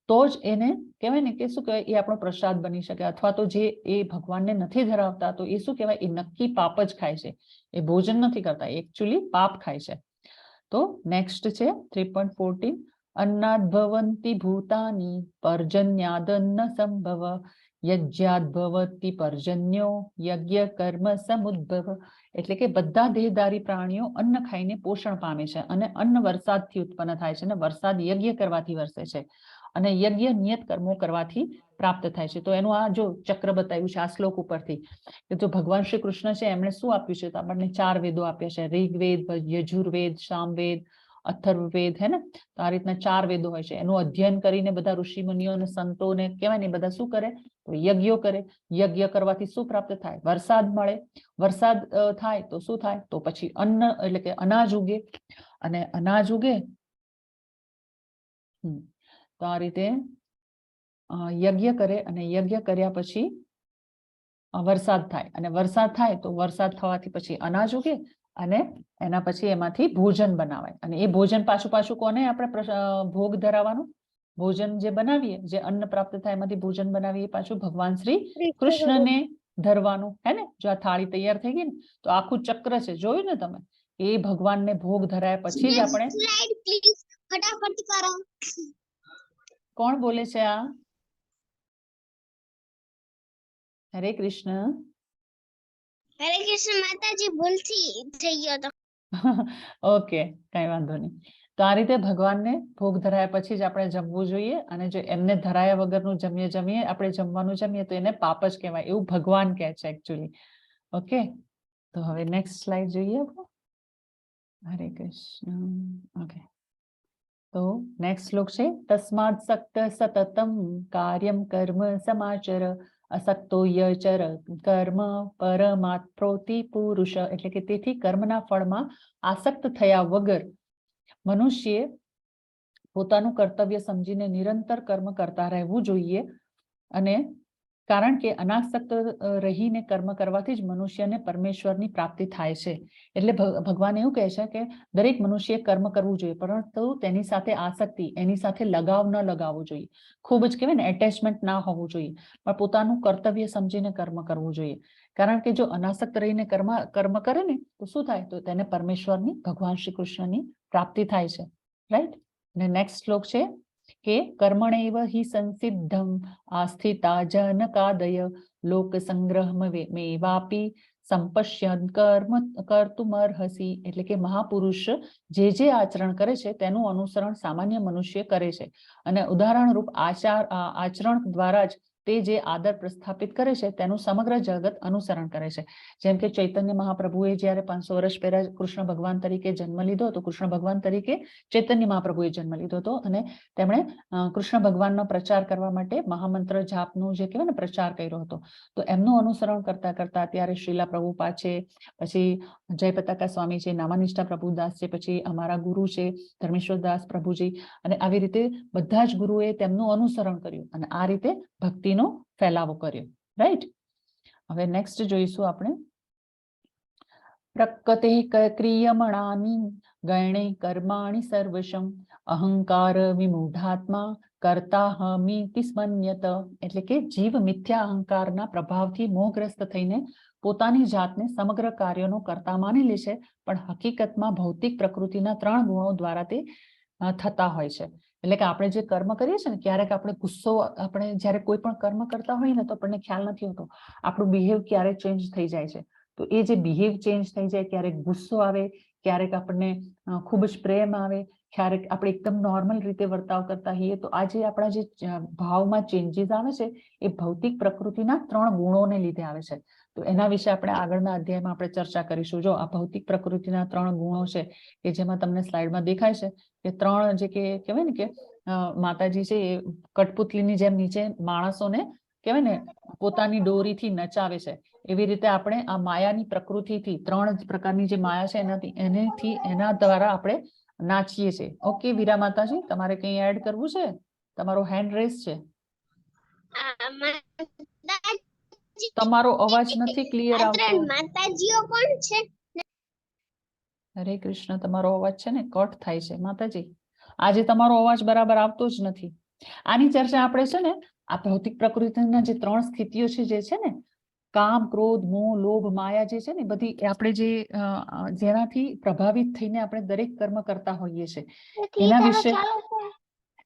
તો જ એને કહેવાય ને કે શું કહેવાય, એ આપણો પ્રસાદ બની શકે. અથવા તો જે એ ભગવાનને નથી ધરાવતા, તો એ શું કહેવાય, એ નક્કી પાપ જ ખાય છે, એ ભોજન નથી કરતા, એકચ્યુઅલી પાપ ખાય છે. તો નેક્સ્ટ છે 3.14. અન્નાદ ભવંતિ ભૂતાની પર્જન્યાદન્ન સંભવ યજ્ઞાદ ભવતિ પર્જન્યો યજ્ઞ કર્મ સમુદ્ભવ. એટલે કે બધા દેહધારી પ્રાણીઓ અન્ન ખાઈને પોષણ પામે છે, અને અન્ન વરસાદથી ઉત્પન્ન થાય છે, અને વરસાદ યજ્ઞ કરવાથી વરસે છે, અને યજ્ઞ નિયત કર્મો કરવાથી પ્રાપ્ત થાય છે. તો એનું આ જો ચક્ર બતાવ્યું છે આ શ્લોક ઉપરથી, કે જો ભગવાન શ્રી કૃષ્ણ છે એમણે શું આપ્યું છે? તો આપણને 4 વેદો આપ્યા છે, ઋગ્વેદ, યજુર્વેદ, સામવેદ, અથર્વવેદ, હે ને. તો આ રીતના 4 વેદો હોય છે. એનું અધ્યયન કરીને બધા ઋષિ મુનિઓ અને સંતોને કહેવાય ને, બધા શું કરે? તો યજ્ઞો કરે. યજ્ઞ કરવાથી શું પ્રાપ્ત થાય? વરસાદ મળે. વરસાદ થાય તો શું થાય? તો પછી અન્ન એટલે કે અનાજ ઉગે, અને અનાજ ઉગે તો આ રીતે યજ્ઞ કરે, અને યજ્ઞ કર્યા પછી વરસાદ થાય, અને વરસાદ થાય તો વરસાદ થવાથી પછી અનાજ ઉગે, અને એના પછી એમાંથી ભોજન બનાવાય, અને એ ભોજન પાછું કોને આપણે ભોગ ધરાવવાનું? ભોજન જે બનાવીએ, જે અન્ન પ્રાપ્ત થાય એમાંથી ભોજન બનાવીએ, પાછું ભગવાન શ્રી કૃષ્ણને ધરવાનું, હે ને. જો આ થાળી તૈયાર થઈ ગઈ ને, તો આખું ચક્ર છે, જોયું ને તમે? એ ભગવાનને ભોગ ધરાયા પછી જ આપણે. ફટાફટ કરો. કોણ બોલે છે આ? હરે કૃષ્ણ. હરે કૃષ્ણ માતાજી, ભૂલથી થઈ ગયો તો. ઓકે, કઈ વાંધો નહીં. તો આ રીતે ભગવાનને ભોગ ધરાયા પછી જ આપણે જમવું જોઈએ, અને જો એમને ધરાયા વગરનું જમીએ આપણે જમવાનું જમીએ તો એને પાપ જ કહેવાય, એવું ભગવાન કહે છે એકચ્યુઅલી. ઓકે, તો હવે નેક્સ્ટ સ્લાઇડ જોઈએ. હરે કૃષ્ણ. ઓકે, તો નેક્સ્ટ શ્લોક છે. તસ્માદ સક્ત સતતમ કાર્યમ કર્મ સમાચર અસક્તો યચર કર્મ પરમાત્પ્રોતિ પુરુષ. એટલે કે તેથી કર્મના ફળમાં આસક્ત થયા વગર મનુષ્ય પોતાનું કર્તવ્ય સમજીને નિરંતર કર્મ કરતા રહેવું જોઈએ, અને કારણ કે અનાસક્ત રહીને કર્મ કરવાથી જ મનુષ્યને પરમેશ્વરની પ્રાપ્તિ થાય છે. એટલે ભગવાન એવું કહે છે કે દરેક મનુષ્ય કર્મ કરવું જોઈએ, પરંતુ તેની સાથે આસક્તિ, એની સાથે લગાવ ન લગાવવો જોઈએ, ખૂબ જ કહેવાય ને એટેચમેન્ટ ના હોવું જોઈએ, પણ પોતાનું કર્તવ્ય સમજીને કર્મ કરવું જોઈએ. કારણ કે જો અનાસક્ત રહીને કર્મ કરે ને, તો શું થાય? તો તેને પરમેશ્વરની, ભગવાન શ્રી કૃષ્ણની પ્રાપ્તિ થાય છે, રાઈટ. અને નેક્સ્ટ શ્લોક છે કે કર્મણેવ હિ સંસિદ્ધમ આસ્થિતા જનકાદય લોક સંગ્રહ મેવાપી સંપશ્યન કર્મ કર્તુમર્હસી, એટલે કે મહાપુરુષ જે આચરણ કરે છે તેનું અનુસરણ સામાન્ય મનુષ્ય કરે છે, અને ઉદાહરણ રૂપ આચરણ દ્વારા જ તે જે આદર પ્રસ્થાપિત કરે છે તેનું સમગ્ર જગત અનુસરણ કરે છે. જેમ કે ચૈતન્ય મહાપ્રભુએ જ્યારે 500 વર્ષ પહેલા કૃષ્ણ ભગવાન તરીકે જન્મ લીધો હતો, કૃષ્ણ ભગવાન તરીકે ચૈતન્ય મહાપ્રભુએ જન્મ લીધો હતો, અને તેમણે કૃષ્ણ ભગવાનનો પ્રચાર કરવા માટે મહામંત્ર જાપનો જે કહેવાય ને પ્રચાર કર્યો હતો. તો એમનું અનુસરણ કરતા કરતા ત્યારે શ્રીલા પ્રભુપાદ છે, પછી જય પતાકા સ્વામી છે, નામાનિષ્ઠા પ્રભુદાસ છે, પછી અમારા ગુરુ છે ધર્મેશ્વરદાસ પ્રભુજી, અને આવી રીતે બધા જ ગુરુએ તેમનું અનુસરણ કર્યું અને આ રીતે ભક્તિનો ફેલાવો કર્યો. રાઈટ. હવે નેક્સ્ટ જોઈશું આપણે પ્રકૃતે ક્રિયમણાની ગણે કર્માણિ સર્વશમ અહંકાર વિમૂઢાત્મા કર્તાહમિતિ સ્મન્યત, એટલે કે જીવ મિથ્યા અહંકારના પ્રભાવથી મોહગ્રસ્ત થઈને પોતાની જાતને સમગ્ર કાર્યોનો કર્તા માની લે છે, પણ હકીકતમાં ભૌતિક પ્રકૃતિના 3 ગુણો દ્વારા તે થતા હોય છે. એટલે કે આપણે જે કર્મ કરીએ છીએ ને, ક્યારેક આપણે ગુસ્સો, આપણે જ્યારે કોઈ પણ કર્મ કરતા હોય ને તો આપણને ખ્યાલ નથી હોતો આપણું બિહેવ ક્યારે ચેન્જ થઈ જાય છે. તો એ જે બિહેવ ચેન્જ થઈ જાય, ક્યારેક ગુસ્સો આવે, ક્યારેક આપણને ખૂબ જ પ્રેમ આવે, ક્યારેક આપણે એકદમ નોર્મલ રીતે વર્તાવ કરતા હોઈએ, તો આ જે આપણા જે ભાવમાં ચેન્જીસ આવે છે એ ભૌતિક પ્રકૃતિના 3 ગુણોને લીધે આવે છે. તો એના વિશે આપણે આગળના અધ્યાયમાં આપણે ચર્ચા કરીશું. જો આ ભૌતિક પ્રકૃતિના 3 ગુણો છે કે જેમાં તમને સ્લાઇડમાં દેખાય છે કે 3 જે કે કહેવાય ને કે માતાજી છે એ કઠપુતલીની જેમ નીચે માણસોને કહેવાય ને પોતાની દોરીથી નચાવે છે, એવી રીતે આપણે આ માયાની પ્રકૃતિથી 3 પ્રકારની જે માયા છે એના દ્વારા આપણે નાચીએ છીએ. ઓકે વીરા માતાજી, તમારે કંઈ એડ કરવું છે? તમારો હેન્ડ રેઝ છે. તમારો અવાજ નથી ક્લિયર આવતો. માતાજીઓ કોણ છે? હરે કૃષ્ણ, તમારો અવાજ છે ને કટ થાય છે માતાજી. આજે તમારો અવાજ બરાબર આવતો જ નથી. આની ચર્ચા આપણે છે ને આ ભૌતિક પ્રકૃતિના જે 3 સ્થિતિઓ છે જે છે ને કામ, ક્રોધ, મોહ, લોભ, માયા જે છે ને બધી આપણે જે જેનાથી પ્રભાવિત થઈને આપણે દરેક કર્મ કરતા હોઈએ છીએ,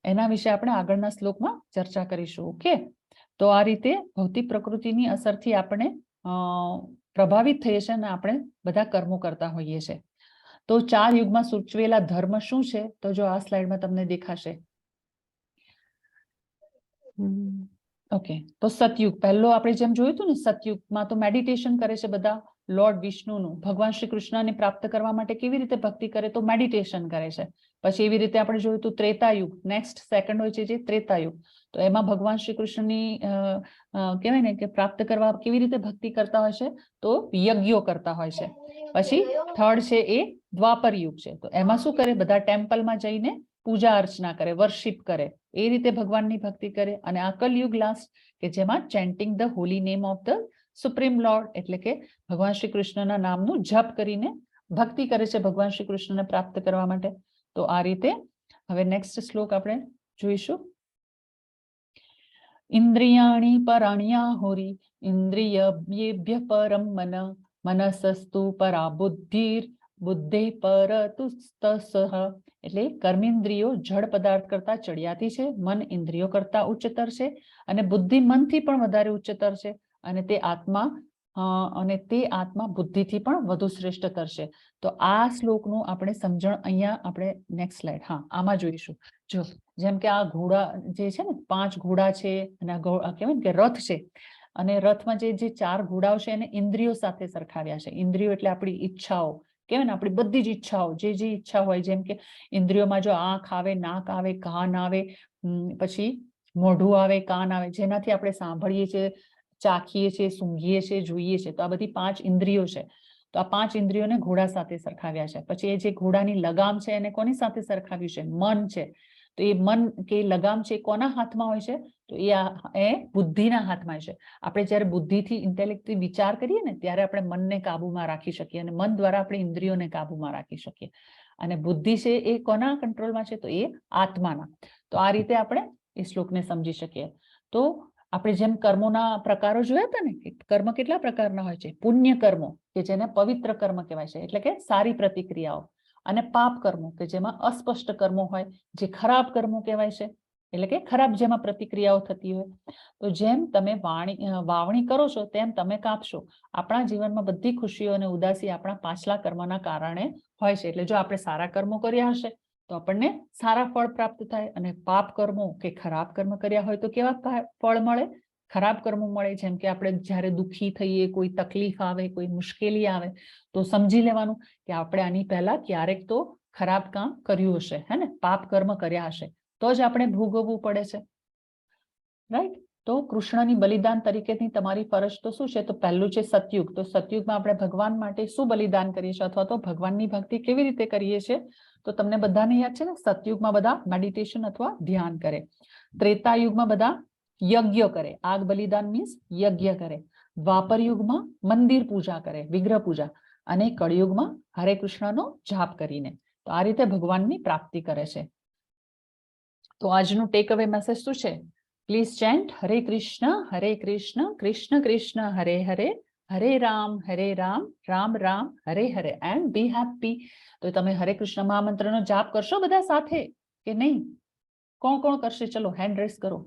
એના વિશે આપણે આગળના શ્લોકમાં ચર્ચા કરીશું. ઓકે, તો આ રીતે ભૌતિક પ્રકૃતિની અસરથી આપણે પ્રભાવિત થઈએ છીએ અને આપણે બધા કર્મો કરતા હોઈએ છીએ. તો 4 યુગમાં સૂચવેલા ધર્મ શું છે? તો જો આ સ્લાઇડમાં તમને દેખાશે. ઓકે, તો સતયુગ પહેલો આપણે જેમ જોયું હતું ને, સતયુગમાં તો મેડિટેશન કરે છે બધા લોર્ડ વિષ્ણુનું. ભગવાન શ્રી કૃષ્ણને પ્રાપ્ત કરવા માટે કેવી રીતે ભક્તિ કરે? તો મેડિટેશન કરે છે. પછી એવી રીતે આપણે જોયું હતું ત્રેતાયુગ, નેક્સ્ટ સેકન્ડ હોય છે જે ત્રેતાયુગ. તો એમાં ભગવાન શ્રી કૃષ્ણની કહેવાય ને કે પ્રાપ્ત કરવા કેવી રીતે ભક્તિ કરતા હોય છે? તો યજ્ઞો કરતા હોય છે. પછી થર્ડ છે એ દ્વાપર યુગ છે. તો એમાં શું કરે? બધા ટેમ્પલમાં જઈને પૂજા અર્ચના કરે, વર્શિપ કરે, એ રીતે ભગવાનની ભક્તિ કરે. અને આ કલયુગ લાસ્ટ કે જેમાં chanting the Holi name of the supreme lord, એટલે કે ભગવાન શ્રી કૃષ્ણના નામનું જપ કરીને ભક્તિ કરે છે ભગવાન શ્રી કૃષ્ણને પ્રાપ્ત કરવા માટે. તો આ રીતે હવે નેક્સ્ટ શ્લોક આપણે જોઈશું. ઇન્દ્રિયાણી પરાણ્યાહોરી ઇન્દ્રિયેભ્ય પરમ મન મનસસ્તુ પરા બુદ્ધિર બુદ્ધે પરતુસ્તસઃ, એટલે કર્મેન્દ્રિયો જળ પદાર્થ કરતા ચડિયાતી છે, મન ઇન્દ્રિયો કરતા ઉચ્ચતર છે, અને બુદ્ધિ મનથી પણ વધારે ઉચ્ચતર છે, અને તે આત્મા બુદ્ધિથી પણ વધુ શ્રેષ્ઠતર છે. તો આ શ્લોકનું આપણે સમજણ અહીંયા આપણે નેક્સ્ટ સ્લાઇડ, હા આમાં જોઈશું. જો જેમ કે આ ઘોડા જે છે ને 5 ઘોડા છે, અને કહેવાય ને કે રથ છે, અને રથમાં જે 4 ઘોડાઓ છે એને ઇન્દ્રિયો સાથે સરખાવ્યા છે. ઇન્દ્રિયો એટલે આપણી ઈચ્છાઓ, કહેવાય ને આપણી બધી જ ઈચ્છાઓ, જે ઈચ્છા હોય, જેમ કે ઇન્દ્રિયોમાં જો આંખ આવે, નાક આવે, કાન આવે, પછી મોઢું આવે, કાન આવે, જેનાથી આપણે સાંભળીએ છીએ, ચાખીએ છીએ, સૂંઘીએ છીએ, જોઈએ છીએ. તો આ બધી 5 ઇન્દ્રિયો છે. તો આ 5 ઇન્દ્રિયોને ઘોડા સાથે સરખાવ્યા છે. પછી એ જે ઘોડાની લગામ છે એને કોની સાથે સરખાવ્યું છે? મન છે. તો એ મન કે લગામ છે કોના હાથમાં હોય છે? તો એ બુદ્ધિના હાથમાં છે. આપણે જ્યારે બુદ્ધિથી ઇન્ટેલેક્ટથી વિચાર કરીએ ને ત્યારે આપણે મનને કાબુમાં રાખી શકીએ, અને મન દ્વારા આપણે ઇન્દ્રિયોને કાબુમાં રાખી શકીએ. અને બુદ્ધિ છે એ કોના કંટ્રોલમાં છે? તો એ આત્માના. તો આ રીતે આપણે એ શ્લોકને સમજી શકીએ. તો આપણે જેમ કર્મોના પ્રકારો જોયા હતા ને, કર્મ કેટલા પ્રકારના હોય છે? પુણ્ય કર્મો કે જેને પવિત્ર કર્મ કહેવાય છે, એટલે કે સારી પ્રતિક્રિયાઓ, અને પાપ કર્મો કે જેમાં અસ્પષ્ટ કર્મો હોય, જે ખરાબ કર્મો કહેવાય છે. એટલે કે ખરાબ જેમાં પ્રતિક્રિયાઓ થતી હોય. તો જેમ તમે વાવણી કરો છો તેમ તમે કાપશો. આપણા જીવનમાં બધી ખુશીઓ અને ઉદાસી આપણા પાછલા કર્મના કારણે હોય છે. એટલે જો આપણે સારા કર્મો કર્યા હશે તો આપણને સારા ફળ પ્રાપ્ત થાય, અને પાપ કર્મો કે ખરાબ કર્મ કર્યા હોય તો કેવા ફળ મળે? ખરાબ કર્મો મળે. જેમ કે આપણે જ્યારે દુઃખી થઈએ, કોઈ તકલીફ આવે, કોઈ મુશ્કેલી આવે તો સમજી લેવાનું કે આપણે આની પહેલા ક્યારેક તો ખરાબ કામ કર્યું હશે, હે ને, પાપ કર્મ કર્યા હશે, તો જ આપણે ભોગવવું પડે છે, રાઈટ. તો કૃષ્ણની બલિદાન તરીકેની તમારી ફરજ તો શું છે? તો પહેલું છે સતયુગ. તો સતયુગમાં આપણે ભગવાન માટે શું બલિદાન કરીએ છીએ, અથવા તો ભગવાનની ભક્તિ કેવી રીતે કરીએ છીએ? તો તમને બધાને યાદ છે ને, સતયુગમાં બધા મેડિટેશન અથવા ધ્યાન કરે. ત્રેતા યુગમાં બધા યજ્ઞ કરે. આગ બલિદાન મીન્સ યજ્ઞ કરે. દ્વાપર યુગમાં મંદિર પૂજા કરે, વિગ્રહ પૂજા. અને કળિયુગમાં હરે કૃષ્ણનો જાપ કરીને. તો આ રીતે ભગવાનની પ્રાપ્તિ કરે છે. તો આજનું ટેક અવે મેસેજ શું છે? Please ચેન્ટ Hare Krishna Krishna Krishna Hare Hare, Hare Ram Ram Ram Hare Hare, and B happy. તો તમે હરે કૃષ્ણ મહામંત્રનો જાપ કરશો બધા સાથે કે નહીં? કોણ કોણ કરશે? ચલો હેન્ડ રેસ કરો.